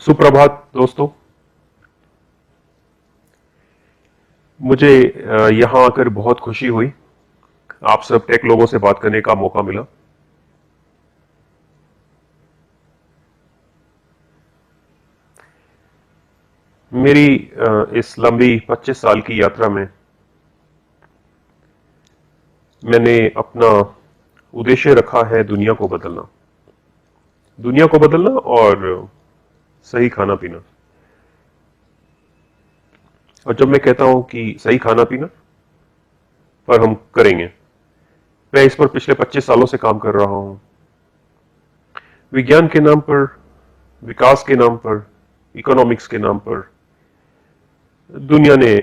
सुप्रभात दोस्तों। मुझे यहाँ आकर बहुत खुशी हुई। आप सब टेक लोगों से बात करने का मौका मिला। मेरी इस लंबी 25 साल की यात्रा में मैंने अपना उद्देश्य रखा है दुनिया को बदलना। दुनिया को बदलना और सही खाना पीना। और जब मैं कहता हूं कि सही खाना पीना, पर हम करेंगे। मैं इस पर पिछले 25 सालों से काम कर रहा हूं। विज्ञान के नाम पर, विकास के नाम पर, इकोनॉमिक्स के नाम पर दुनिया ने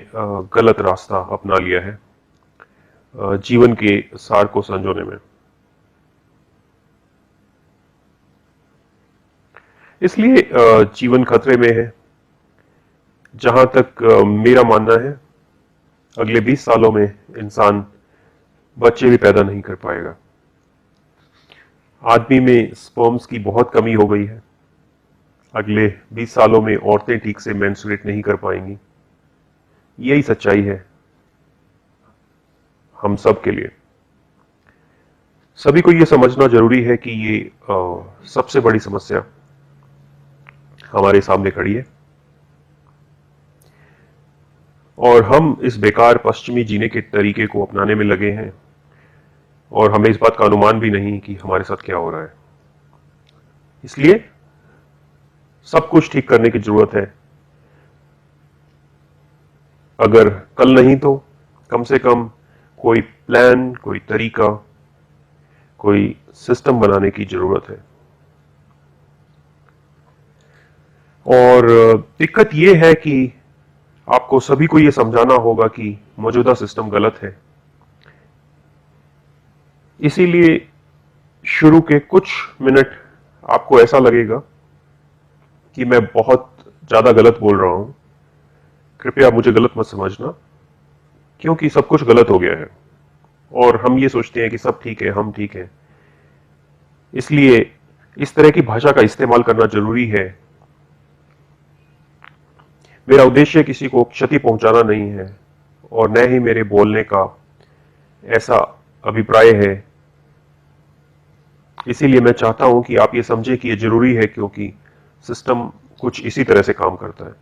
गलत रास्ता अपना लिया है जीवन के सार को संजोने में। इसलिए जीवन खतरे में है। जहां तक मेरा मानना है, अगले 20 सालों में इंसान बच्चे भी पैदा नहीं कर पाएगा। आदमी में स्पर्म्स की बहुत कमी हो गई है। अगले 20 सालों में औरतें ठीक से मेंस्ट्रुएट नहीं कर पाएंगी। यही सच्चाई है हम सब के लिए। सभी को यह समझना जरूरी है कि ये सबसे बड़ी समस्या हमारे सामने खड़ी है और हम इस बेकार पश्चिमी जीने के तरीके को अपनाने में लगे हैं और हमें इस बात का अनुमान भी नहीं कि हमारे साथ क्या हो रहा है। इसलिए सब कुछ ठीक करने की जरूरत है। अगर कल नहीं तो कम से कम कोई प्लान, कोई तरीका, कोई सिस्टम बनाने की जरूरत है। और दिक्कत यह है कि आपको सभी को यह समझाना होगा कि मौजूदा सिस्टम गलत है। इसीलिए शुरू के कुछ मिनट आपको ऐसा लगेगा कि मैं बहुत ज्यादा गलत बोल रहा हूं। कृपया मुझे गलत मत समझना, क्योंकि सब कुछ गलत हो गया है और हम ये सोचते हैं कि सब ठीक है, हम ठीक है। इसलिए इस तरह की भाषा का इस्तेमाल करना जरूरी है। मेरा उद्देश्य किसी को क्षति पहुंचाना नहीं है और न ही मेरे बोलने का ऐसा अभिप्राय है। इसीलिए मैं चाहता हूं कि आप ये समझें कि ये जरूरी है, क्योंकि सिस्टम कुछ इसी तरह से काम करता है।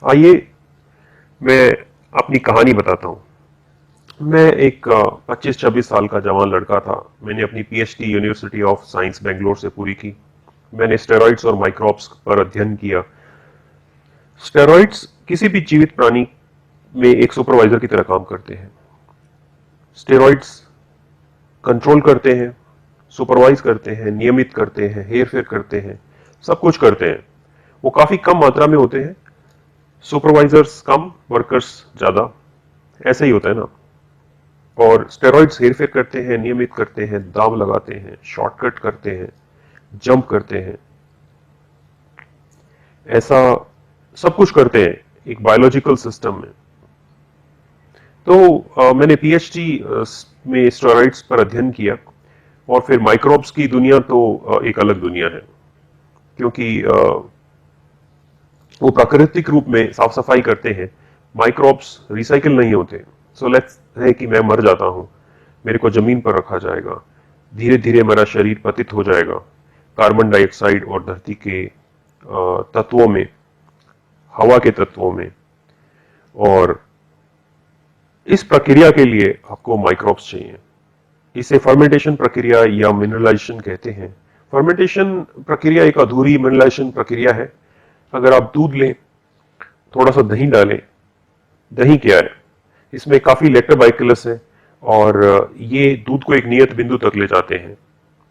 आइए मैं अपनी कहानी बताता हूं। मैं एक 25-26 साल का जवान लड़का था। मैंने अपनी PhD university of science Bangalore से पूरी की। मैंने स्टेरॉइड्स और माइक्रोब्स पर अध्ययन किया। स्टेरॉइड्स किसी भी जीवित प्राणी में एक सुपरवाइजर की तरह काम करते हैं। स्टेरॉइड्स कंट्रोल करते हैं, सुपरवाइज करते हैं, नियमित करते हैं, हेर फेर करते हैं, सब कुछ करते हैं। वो काफी कम मात्रा में होते हैं। सुपरवाइजर्स कम, वर्कर्स ज्यादा। ऐसे ही होता है ना। और स्टेरॉइड्स हेरफेर करते हैं, नियमित करते हैं, दाव लगाते हैं, शॉर्टकट करते हैं, जंप करते हैं। ऐसा सब कुछ करते हैं एक बायोलॉजिकल सिस्टम में। तो मैंने पीएचडी में स्टेरॉइड्स पर अध्ययन किया और फिर माइक्रोब्स की दुनिया तो एक अलग दुनिया है, क्योंकि वो प्राकृतिक रूप में साफ सफाई करते हैं। माइक्रोब्स रिसाइकिल नहीं होते। सो लेट्स है कि मैं मर जाता हूं, मेरे को जमीन पर रखा जाएगा, धीरे धीरे मेरा शरीर पतित हो जाएगा कार्बन डाइऑक्साइड और धरती के तत्वों में, हवा के तत्वों में। और इस प्रक्रिया के लिए आपको माइक्रोब्स चाहिए। इसे फर्मेंटेशन प्रक्रिया या मिनरलाइजेशन कहते हैं। फर्मेंटेशन प्रक्रिया एक अधूरी मिनरलाइजेशन प्रक्रिया है। अगर आप दूध लें, थोड़ा सा दही डालें। दही क्या है? इसमें काफी लैक्टोबाइसिलस है और ये दूध को एक नियत बिंदु तक ले जाते हैं।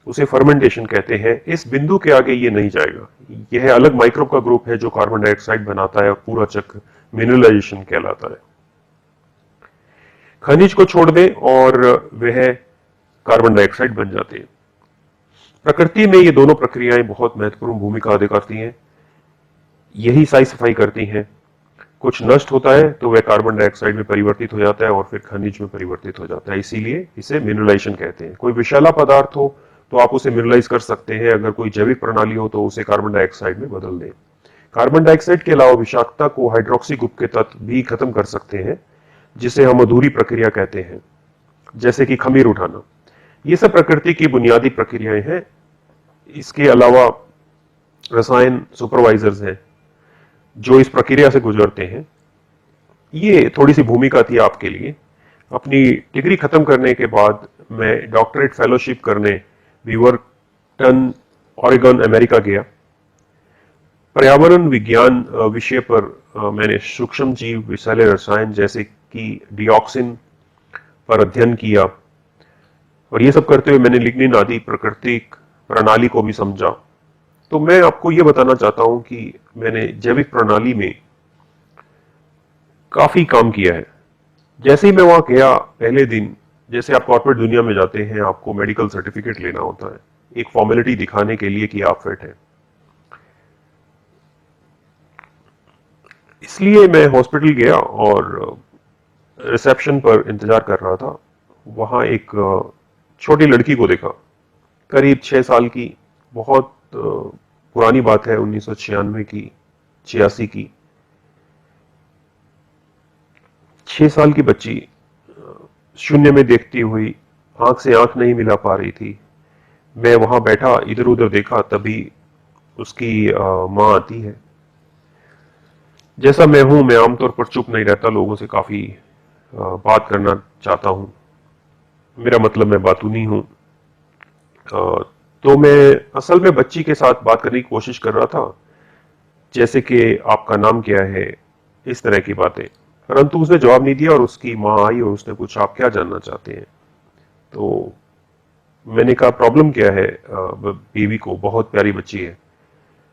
उसे फर्मेंटेशन कहते हैं। इस बिंदु के आगे ये नहीं जाएगा। यह अलग माइक्रोब का ग्रुप है जो कार्बन डाइऑक्साइड बनाता है और पूरा चक्र मिनरलाइजेशन कहलाता है। खनिज को छोड़ दें और वह कार्बन डाइऑक्साइड बन जाते हैं। प्रकृति में ये दोनों प्रक्रियाएं बहुत महत्वपूर्ण भूमिका अदा करती हैं। यही साफ सफाई करती हैं। कुछ नष्ट होता है तो वह कार्बन डाइऑक्साइड में परिवर्तित हो जाता है और फिर खनिज में परिवर्तित हो जाता है। इसीलिए इसे मिनरलाइजेशन कहते हैं। कोई विषैला पदार्थ हो, तो आप उसे मिनरलाइज कर सकते हैं। अगर कोई जैविक प्रणाली हो तो उसे कार्बन डाइऑक्साइड में बदल दें। कार्बन डाइऑक्साइड के अलावा विषाक्तता को हाइड्रोक्सी ग्रुप के तत्व भी खत्म कर सकते हैं, जिसे हम अधूरी प्रक्रिया कहते हैं, जैसे कि खमीर उठाना। ये सब प्रकृति की बुनियादी प्रक्रियाएं हैं। इसके अलावा रसायन सुपरवाइजर्स हैं जो इस प्रक्रिया से गुजरते हैं। ये थोड़ी सी भूमिका थी आपके लिए। अपनी डिग्री खत्म करने के बाद मैं डॉक्टरेट फेलोशिप करने बीवरटन, ऑरेगन, अमेरिका गया। पर्यावरण विज्ञान विषय पर मैंने सूक्ष्म जीव विषैले रसायन जैसे कि डिऑक्सिन पर अध्ययन किया, और ये सब करते हुए मैंने लिग्निन आदि प्राकृतिक प्रणाली को भी समझा। तो मैं आपको ये बताना चाहता हूं कि मैंने जैविक प्रणाली में काफी काम किया है। जैसे ही मैं वहां गया पहले दिन, जैसे आप कॉर्पोरेट दुनिया में जाते हैं, आपको मेडिकल सर्टिफिकेट लेना होता है एक फॉर्मेलिटी दिखाने के लिए कि आप फिट हैं। इसलिए मैं हॉस्पिटल गया और रिसेप्शन पर इंतजार कर रहा था। वहां एक छोटी लड़की को देखा, करीब 6 साल की। बहुत पुरानी बात है, 1996 की, 86 की। 6 साल की बच्ची शून्य में देखती हुई, आंख से आंख नहीं मिला पा रही थी। मैं वहां बैठा, इधर उधर देखा, तभी उसकी माँ आती है। जैसा मैं हूं, मैं आमतौर पर चुप नहीं रहता, लोगों से काफी बात करना चाहता हूं। मेरा मतलब मैं बातूनी हूं। तो मैं असल में बच्ची के साथ बात करने की कोशिश कर रहा था, जैसे कि आपका नाम क्या है, इस तरह की बातें। परंतु उसने जवाब नहीं दिया और उसकी माँ आई और उसने पूछा, आप क्या जानना चाहते हैं? तो मैंने कहा, प्रॉब्लम क्या है? बीवी को, बहुत प्यारी बच्ची है।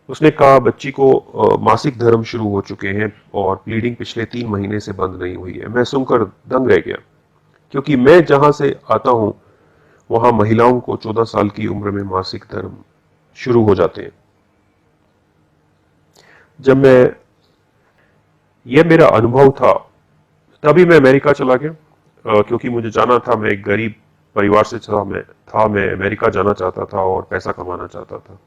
उसने कहा, बच्ची को मासिक धर्म शुरू हो चुके हैं और ब्लीडिंग पिछले 3 महीने से बंद नहीं हुई है। मैं सुनकर दंग रह गया, क्योंकि मैं जहां से आता हूं वहां महिलाओं को 14 साल की उम्र में मासिक धर्म शुरू हो जाते हैं। जब मैं यह मेरा अनुभव था, तभी मैं अमेरिका चला गया, क्योंकि मुझे जाना था। मैं एक गरीब परिवार से मैं अमेरिका जाना चाहता था और पैसा कमाना चाहता था।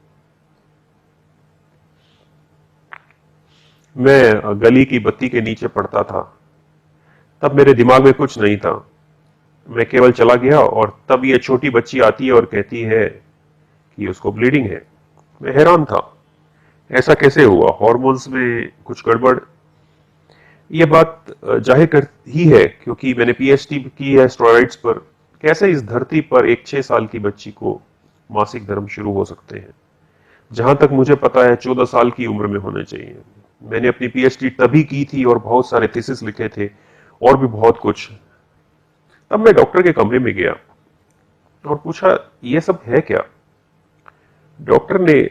मैं गली की बत्ती के नीचे पड़ता था। तब मेरे दिमाग में कुछ नहीं था, मैं केवल चला गया, और तब ये छोटी बच्ची आती है और कहती है कि उसको ब्लीडिंग है। मैं हैरान था, ऐसा कैसे हुआ? हॉर्मोन्स में कुछ गड़बड़? ये बात जाहिर कर ही है, क्योंकि मैंने पीएचडी की है स्टेरॉइड्स पर। कैसे इस धरती पर एक 6 साल की बच्ची को मासिक धर्म शुरू हो सकते हैं? जहां तक मुझे पता है 14 साल की उम्र में होने चाहिए। मैंने अपनी पीएचडी तभी की थी और बहुत सारे थीसिस लिखे थे और भी बहुत कुछ। तब मैं डॉक्टर के कमरे में गया और पूछा, ये सब है क्या? डॉक्टर ने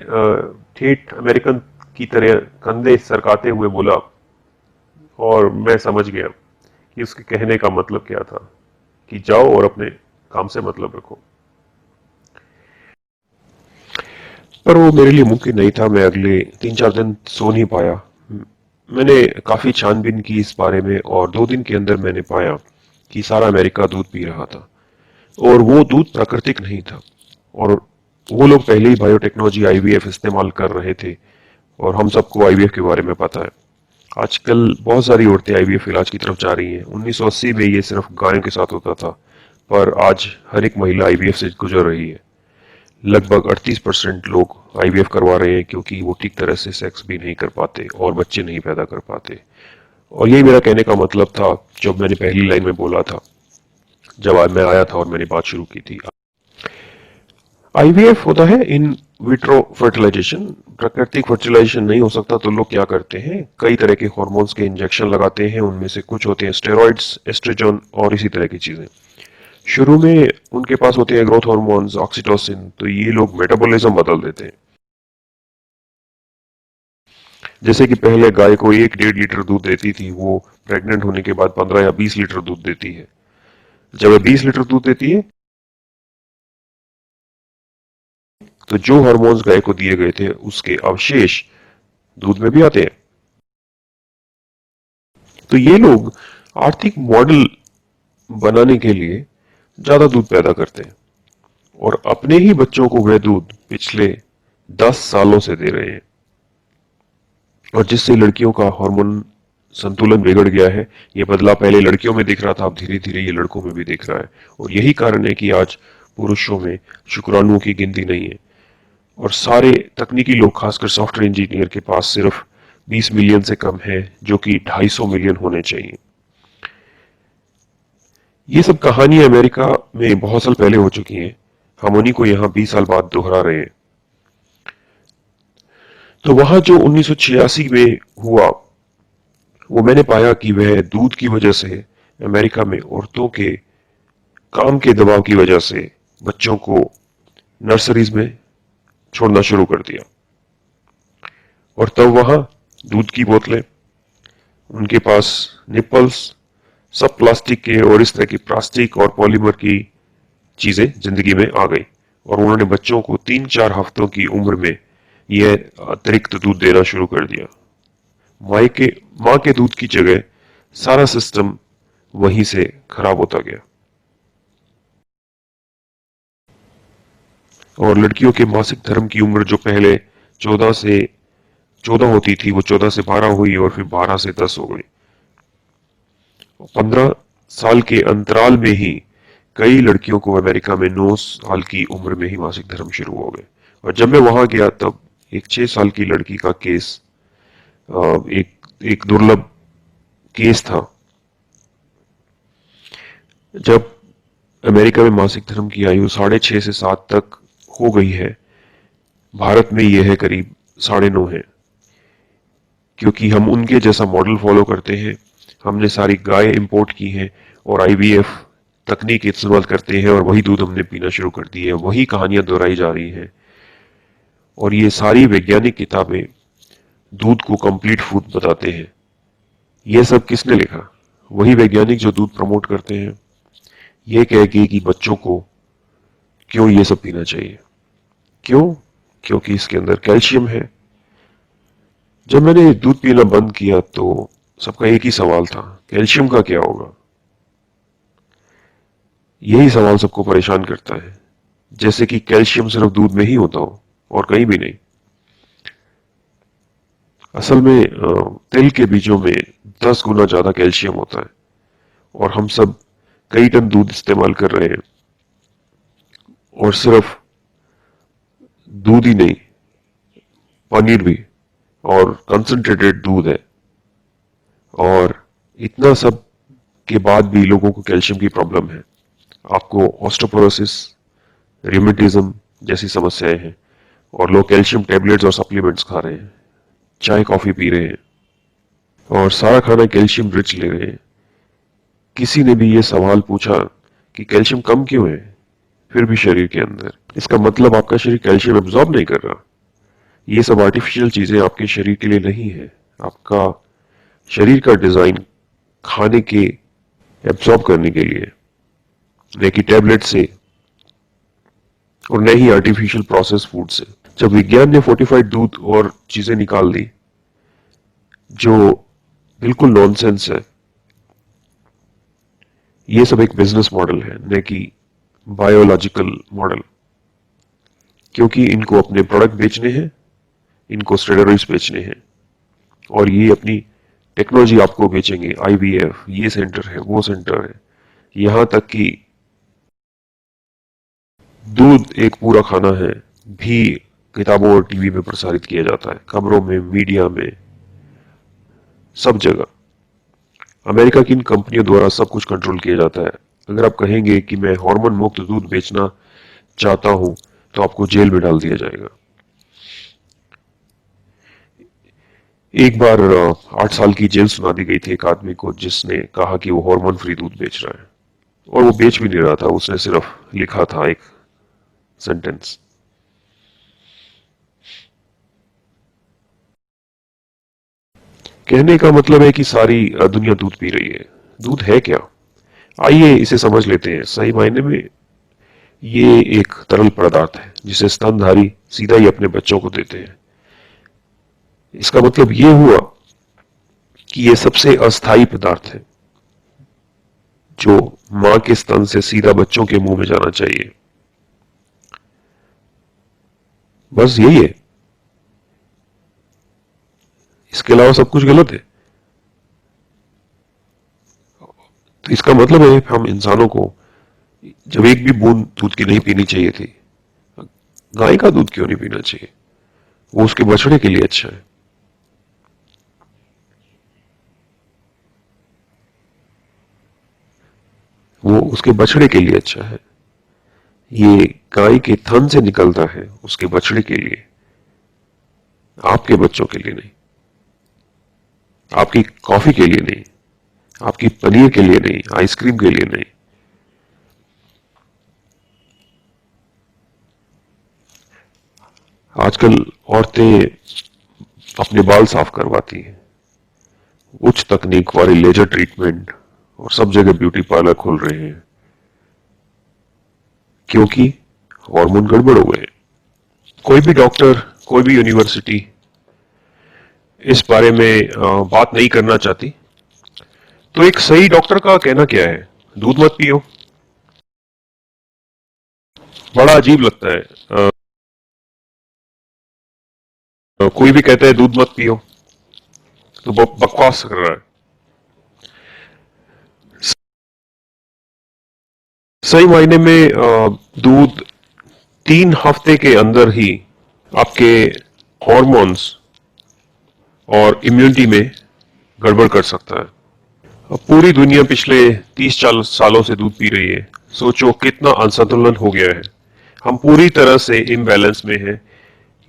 ठेठ अमेरिकन की तरह कंधे सरकाते हुए बोला, और मैं समझ गया कि उसके कहने का मतलब क्या था, कि जाओ और अपने काम से मतलब रखो। पर वो मेरे लिए मुमकिन नहीं था। मैं अगले 3-4 दिन सो नहीं पाया। मैंने काफी छानबीन की इस बारे में, और 2 दिन के अंदर मैंने पाया कि सारा अमेरिका दूध पी रहा था, और वो दूध प्राकृतिक नहीं था। और वो लोग पहले ही बायोटेक्नोलॉजी आईवीएफ इस्तेमाल कर रहे थे, और हम सबको आईवीएफ के बारे में पता है। आजकल बहुत सारी औरतें आईवीएफ इलाज की तरफ जा रही हैं। 1980 में ये सिर्फ गायों के साथ होता था, पर आज हर एक महिला आईवीएफ से गुजर रही है। लगभग 38% लोग आईवीएफ करवा रहे हैं, क्योंकि वो ठीक तरह से सेक्स भी नहीं कर पाते और बच्चे नहीं पैदा कर पाते। और यही मेरा कहने का मतलब था, जब मैंने पहली लाइन में बोला था, जब आज मैं आया था और मैंने बात शुरू की थी। आईवीएफ होता है इन विट्रो फर्टिलाइजेशन। प्राकृतिक फर्टिलाइजेशन नहीं हो सकता तो लोग क्या करते हैं, कई तरह के हार्मोन्स के इंजेक्शन लगाते हैं। उनमें से कुछ होते हैं स्टेरॉइड्स, एस्ट्रोजन और इसी तरह की चीजें। शुरू में उनके पास होते हैं ग्रोथ हार्मोन्स, ऑक्सीटोसिन। तो ये लोग मेटाबॉलिज्म बदल देते हैं। जैसे कि पहले गाय को 1-1.5 लीटर दूध देती थी, वो प्रेग्नेंट होने के बाद 15 या 20 लीटर दूध देती है। जब वह 20 लीटर दूध देती है, तो जो हार्मोन्स गाय को दिए गए थे उसके अवशेष दूध में भी आते हैं। तो ये लोग आर्थिक मॉडल बनाने के लिए ज्यादा दूध पैदा करते हैं, और अपने ही बच्चों को वह दूध पिछले 10 सालों से दे रहे हैं, और जिससे लड़कियों का हार्मोन संतुलन बिगड़ गया है। ये बदलाव पहले लड़कियों में दिख रहा था, अब धीरे धीरे ये लड़कों में भी दिख रहा है। और यही कारण है कि आज पुरुषों में शुक्राणुओं की गिनती नहीं है, और सारे तकनीकी लोग, खासकर सॉफ्टवेयर इंजीनियर के पास सिर्फ 20 मिलियन से कम है, जो कि 250 मिलियन होने चाहिए। ये सब कहानियां अमेरिका में बहुत साल पहले हो चुकी हैं, हम उन्हीं को यहाँ 20 साल बाद दोहरा रहे हैं। तो वहां जो 1986 में हुआ, वो मैंने पाया कि वह दूध की वजह से अमेरिका में औरतों के काम के दबाव की वजह से बच्चों को नर्सरीज में छोड़ना शुरू कर दिया। और तब वहां दूध की बोतलें, उनके पास निपल्स, सब प्लास्टिक के, और इस तरह की प्लास्टिक और पॉलीमर की चीजें जिंदगी में आ गई, और उन्होंने बच्चों को 3-4 हफ्तों की उम्र में यह अतिरिक्त दूध देना शुरू कर दिया। माँ के दूध की जगह सारा सिस्टम वहीं से खराब होता गया। और लड़कियों के मासिक धर्म की उम्र जो पहले 14 होती थी, वो 14 से 12 हुई, और फिर 12 से 10 हो गई। 15 साल के अंतराल में ही कई लड़कियों को अमेरिका में 9 साल की उम्र में ही मासिक धर्म शुरू हो गए। और जब मैं वहां गया तब एक 6 साल की लड़की का केस, एक एक दुर्लभ केस था। जब अमेरिका में मासिक धर्म की आयु 6.5 से 7 तक हो गई है, भारत में यह है करीब 9.5 है, क्योंकि हम उनके जैसा मॉडल फॉलो करते हैं। हमने सारी गाय इंपोर्ट की हैं और आईवीएफ तकनीक इस्तेमाल करते हैं, और वही दूध हमने पीना शुरू कर दी है, वही कहानियां दोहराई जा रही हैं। और ये सारी वैज्ञानिक किताबें दूध को कंप्लीट फूड बताते हैं। ये सब किसने लिखा? वही वैज्ञानिक जो दूध प्रमोट करते हैं, ये कह के कि बच्चों को क्यों ये सब पीना चाहिए। क्यों? क्योंकि इसके अंदर कैल्शियम है। जब मैंने दूध पीना बंद किया तो सबका एक ही सवाल था, कैल्शियम का क्या होगा? यही सवाल सबको परेशान करता है, जैसे कि कैल्शियम सिर्फ दूध में ही होता हो और कहीं भी नहीं। असल में तिल के बीजों में 10 गुना ज्यादा कैल्शियम होता है, और हम सब कई टन दूध इस्तेमाल कर रहे हैं, और सिर्फ दूध ही नहीं, पनीर भी, और कंसंट्रेटेड दूध है। और इतना सब के बाद भी लोगों को कैल्शियम की प्रॉब्लम है। आपको ऑस्टियोपोरोसिस, रिमेटिज्म जैसी समस्याएं हैं, और लोग कैल्शियम टेबलेट्स और सप्लीमेंट्स खा रहे हैं, चाय कॉफी पी रहे हैं, और सारा खाना कैल्शियम रिच ले रहे हैं। किसी ने भी ये सवाल पूछा कि कैल्शियम कम क्यों है फिर भी शरीर के अंदर? इसका मतलब आपका शरीर कैल्शियम एब्जॉर्ब नहीं कर रहा। ये सब आर्टिफिशियल चीजें आपके शरीर के लिए नहीं है। आपका शरीर का डिजाइन खाने के एब्जॉर्ब करने के लिए, न कि टैबलेट से, और न ही आर्टिफिशियल प्रोसेस फूड से। जब विज्ञान ने फोर्टिफाइड दूध और चीजें निकाल दी जो बिल्कुल नॉनसेंस है, ये सब एक बिजनेस मॉडल है, न कि बायोलॉजिकल मॉडल। क्योंकि इनको अपने प्रोडक्ट बेचने हैं, इनको स्टेरॉइड्स बेचने हैं, और ये अपनी टेक्नोलॉजी आपको बेचेंगे। आईवीएफ, ये सेंटर है, वो सेंटर है, यहां तक कि दूध एक पूरा खाना है भी किताबों और टीवी में प्रसारित किया जाता है, खबरों में, मीडिया में, सब जगह। अमेरिका की इन कंपनियों द्वारा सब कुछ कंट्रोल किया जाता है। अगर आप कहेंगे कि मैं हार्मोन मुक्त दूध बेचना चाहता हूं, तो आपको जेल में डाल दिया जाएगा। एक बार 8 साल की जेल सुना दी गई थी एक आदमी को, जिसने कहा कि वो हार्मोन फ्री दूध बेच रहा है, और वो बेच भी नहीं रहा था, उसने सिर्फ लिखा था एक सेंटेंस। कहने का मतलब है कि सारी दुनिया दूध पी रही है। दूध है क्या? आइए इसे समझ लेते हैं। सही मायने में ये एक तरल पदार्थ है जिसे स्तनधारी सीधा ही अपने बच्चों को देते हैं। इसका मतलब ये हुआ कि ये सबसे अस्थायी पदार्थ है जो मां के स्तन से सीधा बच्चों के मुंह में जाना चाहिए। बस यही है, इसके अलावा सब कुछ गलत है। तो इसका मतलब है हम इंसानों को जब एक भी बूंद दूध की नहीं पीनी चाहिए थी, गाय का दूध क्यों नहीं पीना चाहिए? वो उसके बछड़े के लिए अच्छा है। वो उसके बछड़े के लिए अच्छा है। ये गाय के थन से निकलता है उसके बछड़े के लिए, आपके बच्चों के लिए नहीं, आपकी कॉफी के लिए नहीं, आपकी पनीर के लिए नहीं, आइसक्रीम के लिए नहीं। आजकल औरतें अपने बाल साफ करवाती हैं, उच्च तकनीक वाली लेजर ट्रीटमेंट, और सब जगह ब्यूटी पार्लर खुल रहे हैं क्योंकि हार्मोन गड़बड़ हो गए। कोई भी डॉक्टर, कोई भी यूनिवर्सिटी इस बारे में बात नहीं करना चाहती। तो एक सही डॉक्टर का कहना क्या है? दूध मत पियो। बड़ा अजीब लगता है, कोई भी कहता है दूध मत पियो तो बकवास कर रहा है। सही मायने में दूध 3 हफ्ते के अंदर ही आपके हॉर्मोन्स और इम्यूनिटी में गड़बड़ कर सकता है। अब पूरी दुनिया पिछले 30-40 सालों से दूध पी रही है। सोचो कितना असंतुलन हो गया है। हम पूरी तरह से इम्बैलेंस में हैं।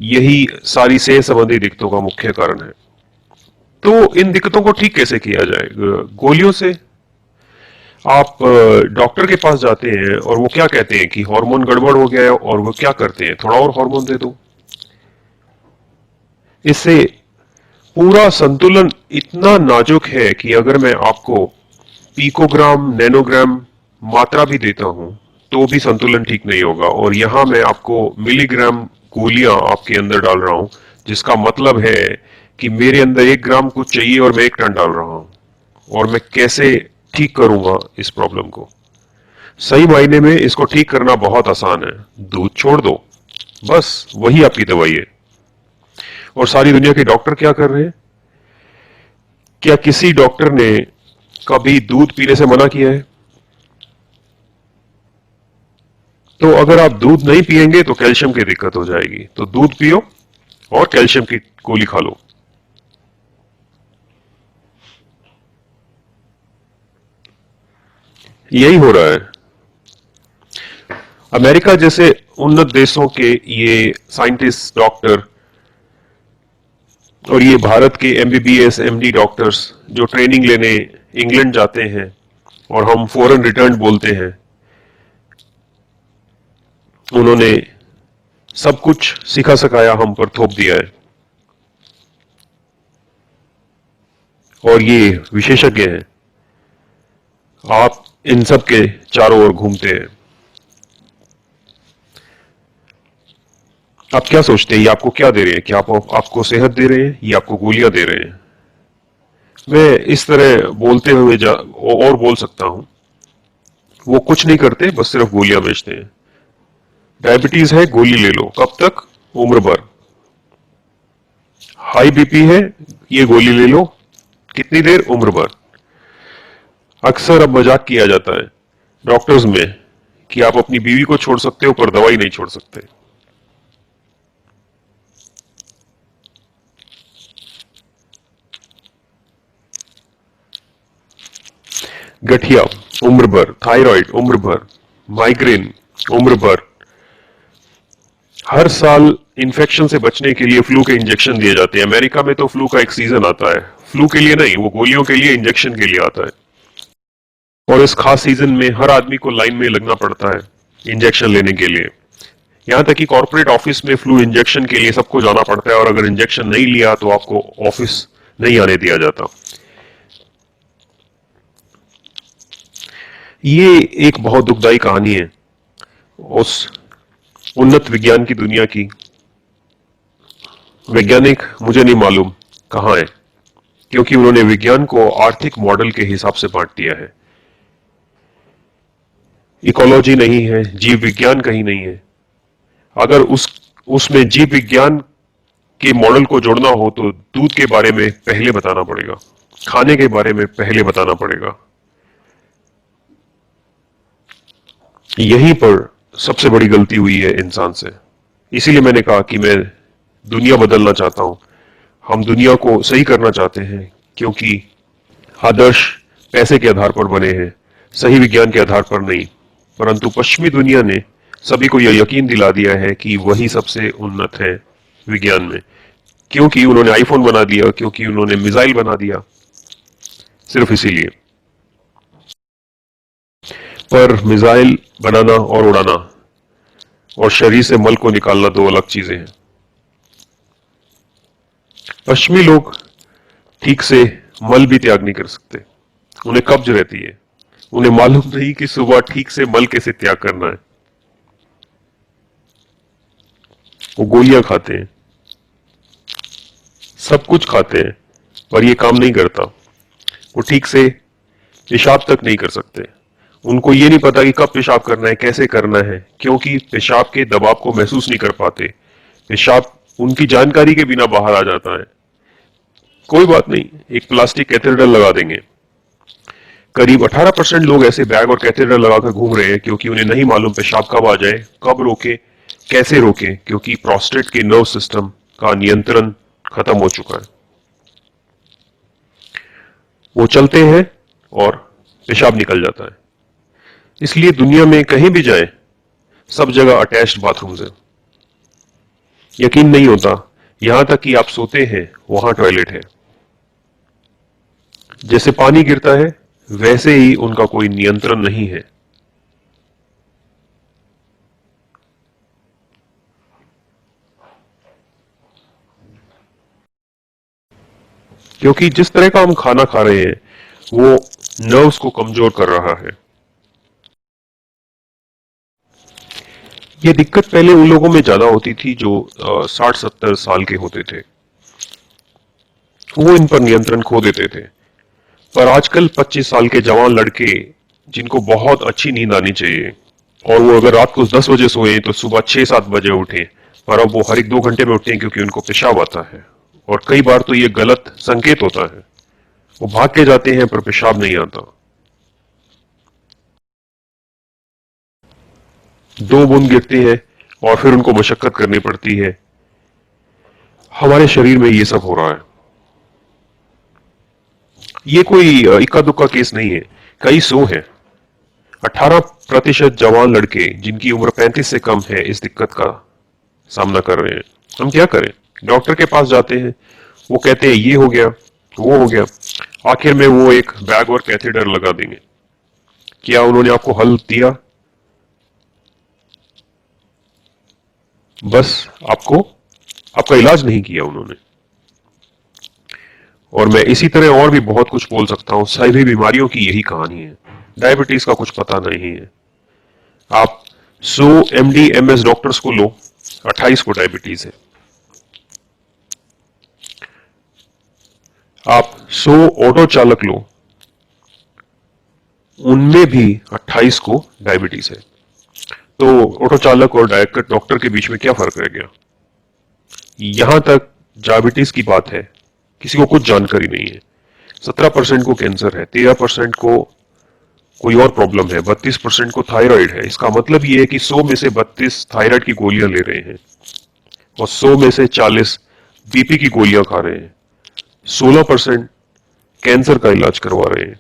यही सारी सेहत संबंधी दिक्कतों का मुख्य कारण है। तो इन दिक्कतों को ठीक कैसे किया जाए? गोलियों से? आप डॉक्टर के पास जाते हैं और वो क्या कहते हैं कि हार्मोन गड़बड़ हो गया है, और वो क्या करते हैं, थोड़ा और हार्मोन दे दो। इससे पूरा संतुलन इतना नाजुक है कि अगर मैं आपको पिकोग्राम, नैनोग्राम मात्रा भी देता हूं तो भी संतुलन ठीक नहीं होगा। और यहां मैं आपको मिलीग्राम गोलियां आपके अंदर डाल रहा हूं, जिसका मतलब है कि मेरे अंदर 1 ग्राम कुछ चाहिए और मैं 1 टन डाल रहा हूं। और मैं कैसे ठीक करूंगा इस प्रॉब्लम को? सही मायने में इसको ठीक करना बहुत आसान है। दूध छोड़ दो, बस वही आपकी दवाई है। और सारी दुनिया के डॉक्टर क्या कर रहे हैं? क्या किसी डॉक्टर ने कभी दूध पीने से मना किया है? तो अगर आप दूध नहीं पिएंगे तो कैल्शियम की दिक्कत हो जाएगी। तो दूध पियो और कैल्शियम की गोली खा लो। यही हो रहा है। अमेरिका जैसे उन्नत देशों के ये साइंटिस्ट, डॉक्टर, और ये भारत के एमबीबीएस, एमडी डॉक्टर्स जो ट्रेनिंग लेने इंग्लैंड जाते हैं और हम फॉरेन रिटर्न बोलते हैं, उन्होंने सब कुछ सिखा सिखाया हम पर थोप दिया है। और ये विशेषज्ञ हैं। आप इन सब के चारों ओर घूमते हैं। आप क्या सोचते हैं ये आपको क्या दे रहे हैं? क्या आपको सेहत दे रहे हैं? ये आपको गोलियां दे रहे हैं? मैं इस तरह बोलते हुए और बोल सकता हूं, वो कुछ नहीं करते, बस सिर्फ गोलियां बेचते हैं। डायबिटीज है, गोली ले लो। कब तक? उम्र भर। हाई बीपी है, ये गोली ले लो। कितनी देर? उम्र भर। अक्सर अब मजाक किया जाता है डॉक्टर्स में कि आप अपनी बीवी को छोड़ सकते हो पर दवाई नहीं छोड़ सकते। गठिया उम्र भर, थायराइड उम्र भर, माइग्रेन उम्र भर। हर साल इन्फेक्शन से बचने के लिए फ्लू के इंजेक्शन दिए जाते हैं। अमेरिका में तो फ्लू का एक सीजन आता है, फ्लू के लिए नहीं, वो गोलियों के लिए, इंजेक्शन के लिए आता है। और इस खास सीजन में हर आदमी को लाइन में लगना पड़ता है इंजेक्शन लेने के लिए। यहां तक कि कॉर्पोरेट ऑफिस में फ्लू इंजेक्शन के लिए सबको जाना पड़ता है, और अगर इंजेक्शन नहीं लिया तो आपको ऑफिस नहीं आने दिया जाता। ये एक बहुत दुखदाई कहानी है उस उन्नत विज्ञान की दुनिया की। वैज्ञानिक मुझे नहीं मालूम कहां है, क्योंकि उन्होंने विज्ञान को आर्थिक मॉडल के हिसाब से बांट दिया है। इकोलॉजी नहीं है, जीव विज्ञान कहीं नहीं है। अगर उस उसमें जीव विज्ञान के मॉडल को जोड़ना हो तो दूध के बारे में पहले बताना पड़ेगा, खाने के बारे में पहले बताना पड़ेगा। यहीं पर सबसे बड़ी गलती हुई है इंसान से। इसीलिए मैंने कहा कि मैं दुनिया बदलना चाहता हूं, हम दुनिया को सही करना चाहते हैं, क्योंकि आदर्श पैसे के आधार पर बने हैं, सही विज्ञान के आधार पर नहीं। परंतु पश्चिमी दुनिया ने सभी को यह यकीन दिला दिया है कि वही सबसे उन्नत है विज्ञान में, क्योंकि उन्होंने आईफोन बना दिया, क्योंकि उन्होंने मिसाइल बना दिया, सिर्फ इसीलिए। पर मिसाइल बनाना और उड़ाना और शरीर से मल को निकालना दो अलग चीजें हैं। पश्चिमी लोग ठीक से मल भी त्याग नहीं कर सकते, उन्हें कब्ज रहती है, उन्हें मालूम नहीं कि सुबह ठीक से मल कैसे त्याग करना है। वो गोलियां खाते हैं, सब कुछ खाते हैं, पर ये काम नहीं करता। वो ठीक से पेशाब तक नहीं कर सकते। उनको ये नहीं पता कि कब पेशाब करना है, कैसे करना है, क्योंकि पेशाब के दबाव को महसूस नहीं कर पाते। पेशाब उनकी जानकारी के बिना बाहर आ जाता है। कोई बात नहीं, एक प्लास्टिक कैथेड्रल लगा देंगे। करीब 18% लोग ऐसे बैग और कैथेड्रल लगाकर घूम रहे हैं, क्योंकि उन्हें नहीं मालूम पेशाब कब आ जाए, कब रोके, कैसे रोके, क्योंकि प्रोस्टेट के नर्व सिस्टम का नियंत्रण खत्म हो चुका है। वो चलते हैं और पेशाब निकल जाता है। इसलिए दुनिया में कहीं भी जाएं, सब जगह अटैच्ड बाथरूम्स हैं। यकीन नहीं होता, यहां तक कि आप सोते हैं वहां टॉयलेट है। जैसे पानी गिरता है वैसे ही उनका कोई नियंत्रण नहीं है। क्योंकि जिस तरह का हम खाना खा रहे हैं वो नर्व्स को कमजोर कर रहा है। ये दिक्कत पहले उन लोगों में ज्यादा होती थी जो 60-70 साल के होते थे, वो इन पर नियंत्रण खो देते थे। पर आजकल 25 साल के जवान लड़के जिनको बहुत अच्छी नींद आनी चाहिए और वो अगर रात को 10 बजे सोए तो सुबह 6-7 बजे उठे, पर अब वो हर एक 2 घंटे में उठते हैं क्योंकि उनको पेशाब आता है। और कई बार तो ये गलत संकेत होता है, वो भाग के जाते हैं पर पेशाब नहीं आता। 2 बूंद गिरती है और फिर उनको मशक्कत करनी पड़ती है। हमारे शरीर में ये सब हो रहा है। ये कोई इक्का दुक्का केस नहीं है, कई सौ है। 18% जवान लड़के जिनकी उम्र 35 से कम है इस दिक्कत का सामना कर रहे हैं। हम क्या करें? डॉक्टर के पास जाते हैं, वो कहते हैं ये हो गया, वो हो गया, आखिर में वो एक बैग और कैथेटर लगा देंगे। क्या उन्होंने आपको हल दिया? बस आपको आपका इलाज नहीं किया उन्होंने। और मैं इसी तरह और भी बहुत कुछ बोल सकता हूं। सभी बीमारियों की यही कहानी है। डायबिटीज का कुछ पता नहीं है। आप 100 MD MS डॉक्टर्स को लो, 28 को डायबिटीज है। आप 100 ऑटो चालक लो, उनमें भी 28 को डायबिटीज है। तो ऑटो चालक और डॉक्टर के बीच में क्या फर्क रह गया? यहां तक डायबिटीज की बात है, किसी को कुछ जानकारी नहीं है। 17% को कैंसर है, 13% को कोई और प्रॉब्लम है, 32% को थायराइड है। इसका मतलब ये है कि 100 में से 32 थायराइड की गोलियां ले रहे हैं और 100 में से 40 बीपी की गोलियां खा रहे हैं। 16% कैंसर का इलाज करवा रहे हैं।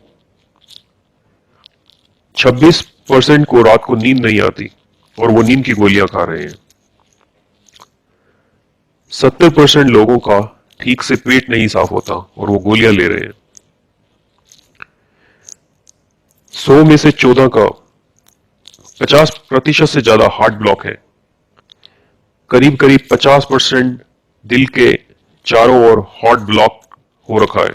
26% को रात को नींद नहीं आती और वो नींद की गोलियां खा रहे हैं। 70% लोगों का ठीक से पेट नहीं साफ होता और वो गोलियां ले रहे हैं। 100 में से 14 का 50% से ज्यादा हार्ट ब्लॉक है। करीब करीब 50% दिल के चारों ओर हार्ट ब्लॉक हो रखा है।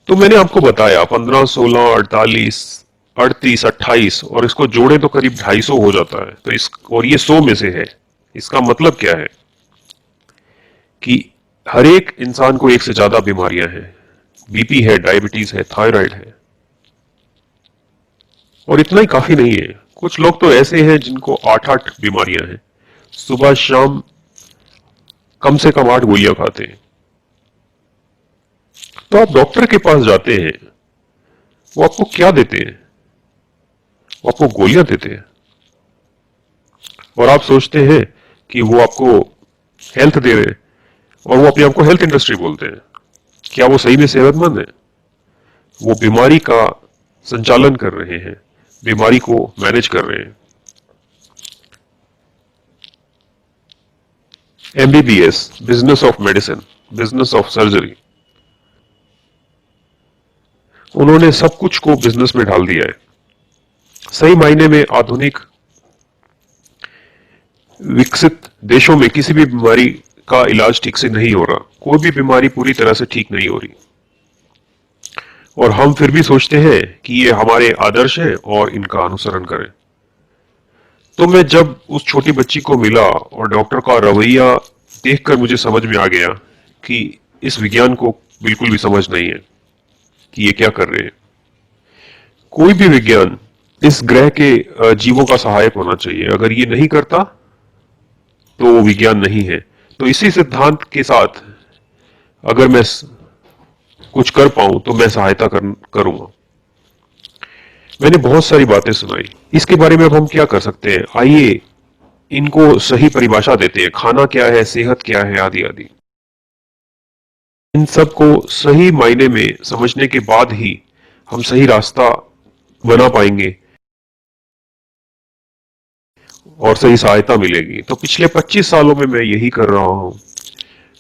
तो मैंने आपको बताया 15, 16, 48, 38, 28 और इसको जोड़े तो करीब 250 हो जाता है। तो इस और ये 100 में से है। इसका मतलब क्या है कि हर एक इंसान को एक से ज्यादा बीमारियां हैं। बीपी है, डायबिटीज है, थायराइड है। और इतना ही काफी नहीं है, कुछ लोग तो ऐसे हैं जिनको 8-8 बीमारियां हैं, सुबह शाम कम से कम 8 गोलियां खाते हैं। तो आप डॉक्टर के पास जाते हैं, वो आपको क्या देते हैं? वो आपको गोलियां देते हैं और आप सोचते हैं कि वो आपको हेल्थ दे रहे हैं, और वो अपने आप को हेल्थ इंडस्ट्री बोलते हैं। क्या वो सही में सेहतमंद है? वो बीमारी का संचालन कर रहे हैं, बीमारी को मैनेज कर रहे हैं। MBBS, business of medicine, business of surgery, उन्होंने सब कुछ को बिजनेस में ढाल दिया है। सही मायने में आधुनिक विकसित देशों में किसी भी बीमारी का इलाज ठीक से नहीं हो रहा, कोई भी बीमारी पूरी तरह से ठीक नहीं हो रही, और हम फिर भी सोचते हैं कि ये हमारे आदर्श हैं और इनका अनुसरण करें। तो मैं जब उस छोटी बच्ची को मिला और डॉक्टर का रवैया देखकर मुझे समझ में आ गया कि इस विज्ञान को बिल्कुल भी समझ नहीं है कि ये क्या कर रहे हैं। कोई भी विज्ञान इस ग्रह के जीवों का सहायक होना चाहिए, अगर ये नहीं करता तो वो विज्ञान नहीं है। तो इसी सिद्धांत के साथ अगर मैं कुछ कर पाऊं तो मैं सहायता करूंगा। मैंने बहुत सारी बातें सुनाई, इसके बारे में अब हम क्या कर सकते हैं? आइए इनको सही परिभाषा देते हैं। खाना क्या है, सेहत क्या है, आदि आदि। इन सब को सही मायने में समझने के बाद ही हम सही रास्ता बना पाएंगे और सही सहायता मिलेगी। तो पिछले 25 सालों में मैं यही कर रहा हूं।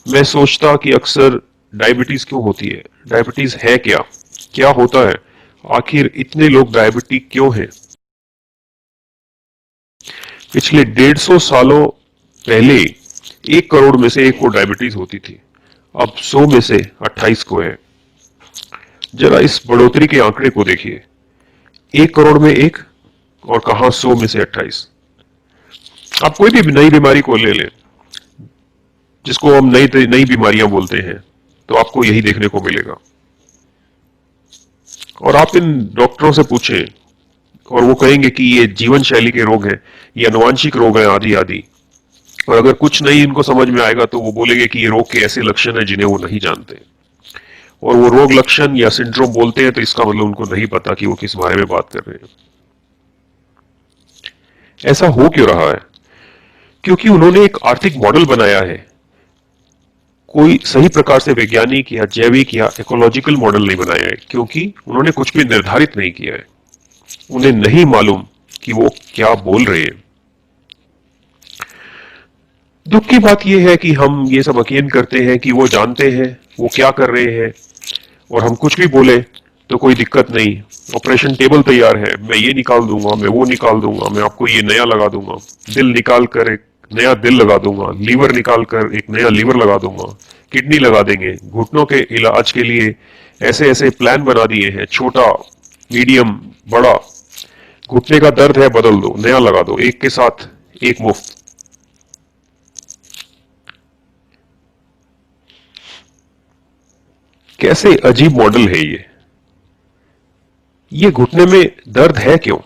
मैं सोचता कि अक्सर डायबिटीज क्यों होती है, डायबिटीज है क्या, क्या होता है, आखिर इतने लोग डायबिटिक क्यों हैं? पिछले 150 सालों पहले 1 करोड़ में से 1 को डायबिटीज होती थी, अब 100 में से 28 को है। जरा इस बढ़ोतरी के आंकड़े को देखिए, 1 करोड़ में 1 और कहा 100 में से 28। आप कोई भी नई बीमारी को ले लें, जिसको हम नई नई बीमारियां बोलते हैं, तो आपको यही देखने को मिलेगा। और आप इन डॉक्टरों से पूछें और वो कहेंगे कि ये जीवन शैली के रोग हैं, ये अनुवांशिक रोग हैं, आदि आदि। और अगर कुछ नहीं इनको समझ में आएगा तो वो बोलेंगे कि ये रोग के ऐसे लक्षण हैं जिन्हें वो नहीं जानते, और वो रोग लक्षण या सिंड्रोम बोलते हैं तो इसका मतलब उनको नहीं पता कि वो किस बारे में बात कर रहे हैं। ऐसा हो क्यों रहा है? क्योंकि उन्होंने एक आर्थिक मॉडल बनाया है, कोई सही प्रकार से वैज्ञानिक या जैविक या इकोलॉजिकल मॉडल नहीं बनाया है, क्योंकि उन्होंने कुछ भी निर्धारित नहीं किया है। उन्हें नहीं मालूम कि वो क्या बोल रहे हैं। दुख की बात यह है कि हम ये सब यकीन करते हैं कि वो जानते हैं वो क्या कर रहे हैं, और हम कुछ भी बोले तो कोई दिक्कत नहीं, ऑपरेशन टेबल तैयार है, मैं ये निकाल दूंगा, मैं वो निकाल दूंगा, मैं आपको ये नया लगा दूंगा, दिल निकाल कर एक नया दिल लगा दूंगा, लीवर निकाल कर एक नया लीवर लगा दूंगा, किडनी लगा देंगे, घुटनों के इलाज के लिए ऐसे ऐसे प्लान बना दिए हैं, छोटा, मीडियम, बड़ा। घुटने का दर्द है, बदल दो, नया लगा दो, एक के साथ एक मुफ्त। कैसे अजीब मॉडल है ये घुटने में दर्द है क्यों?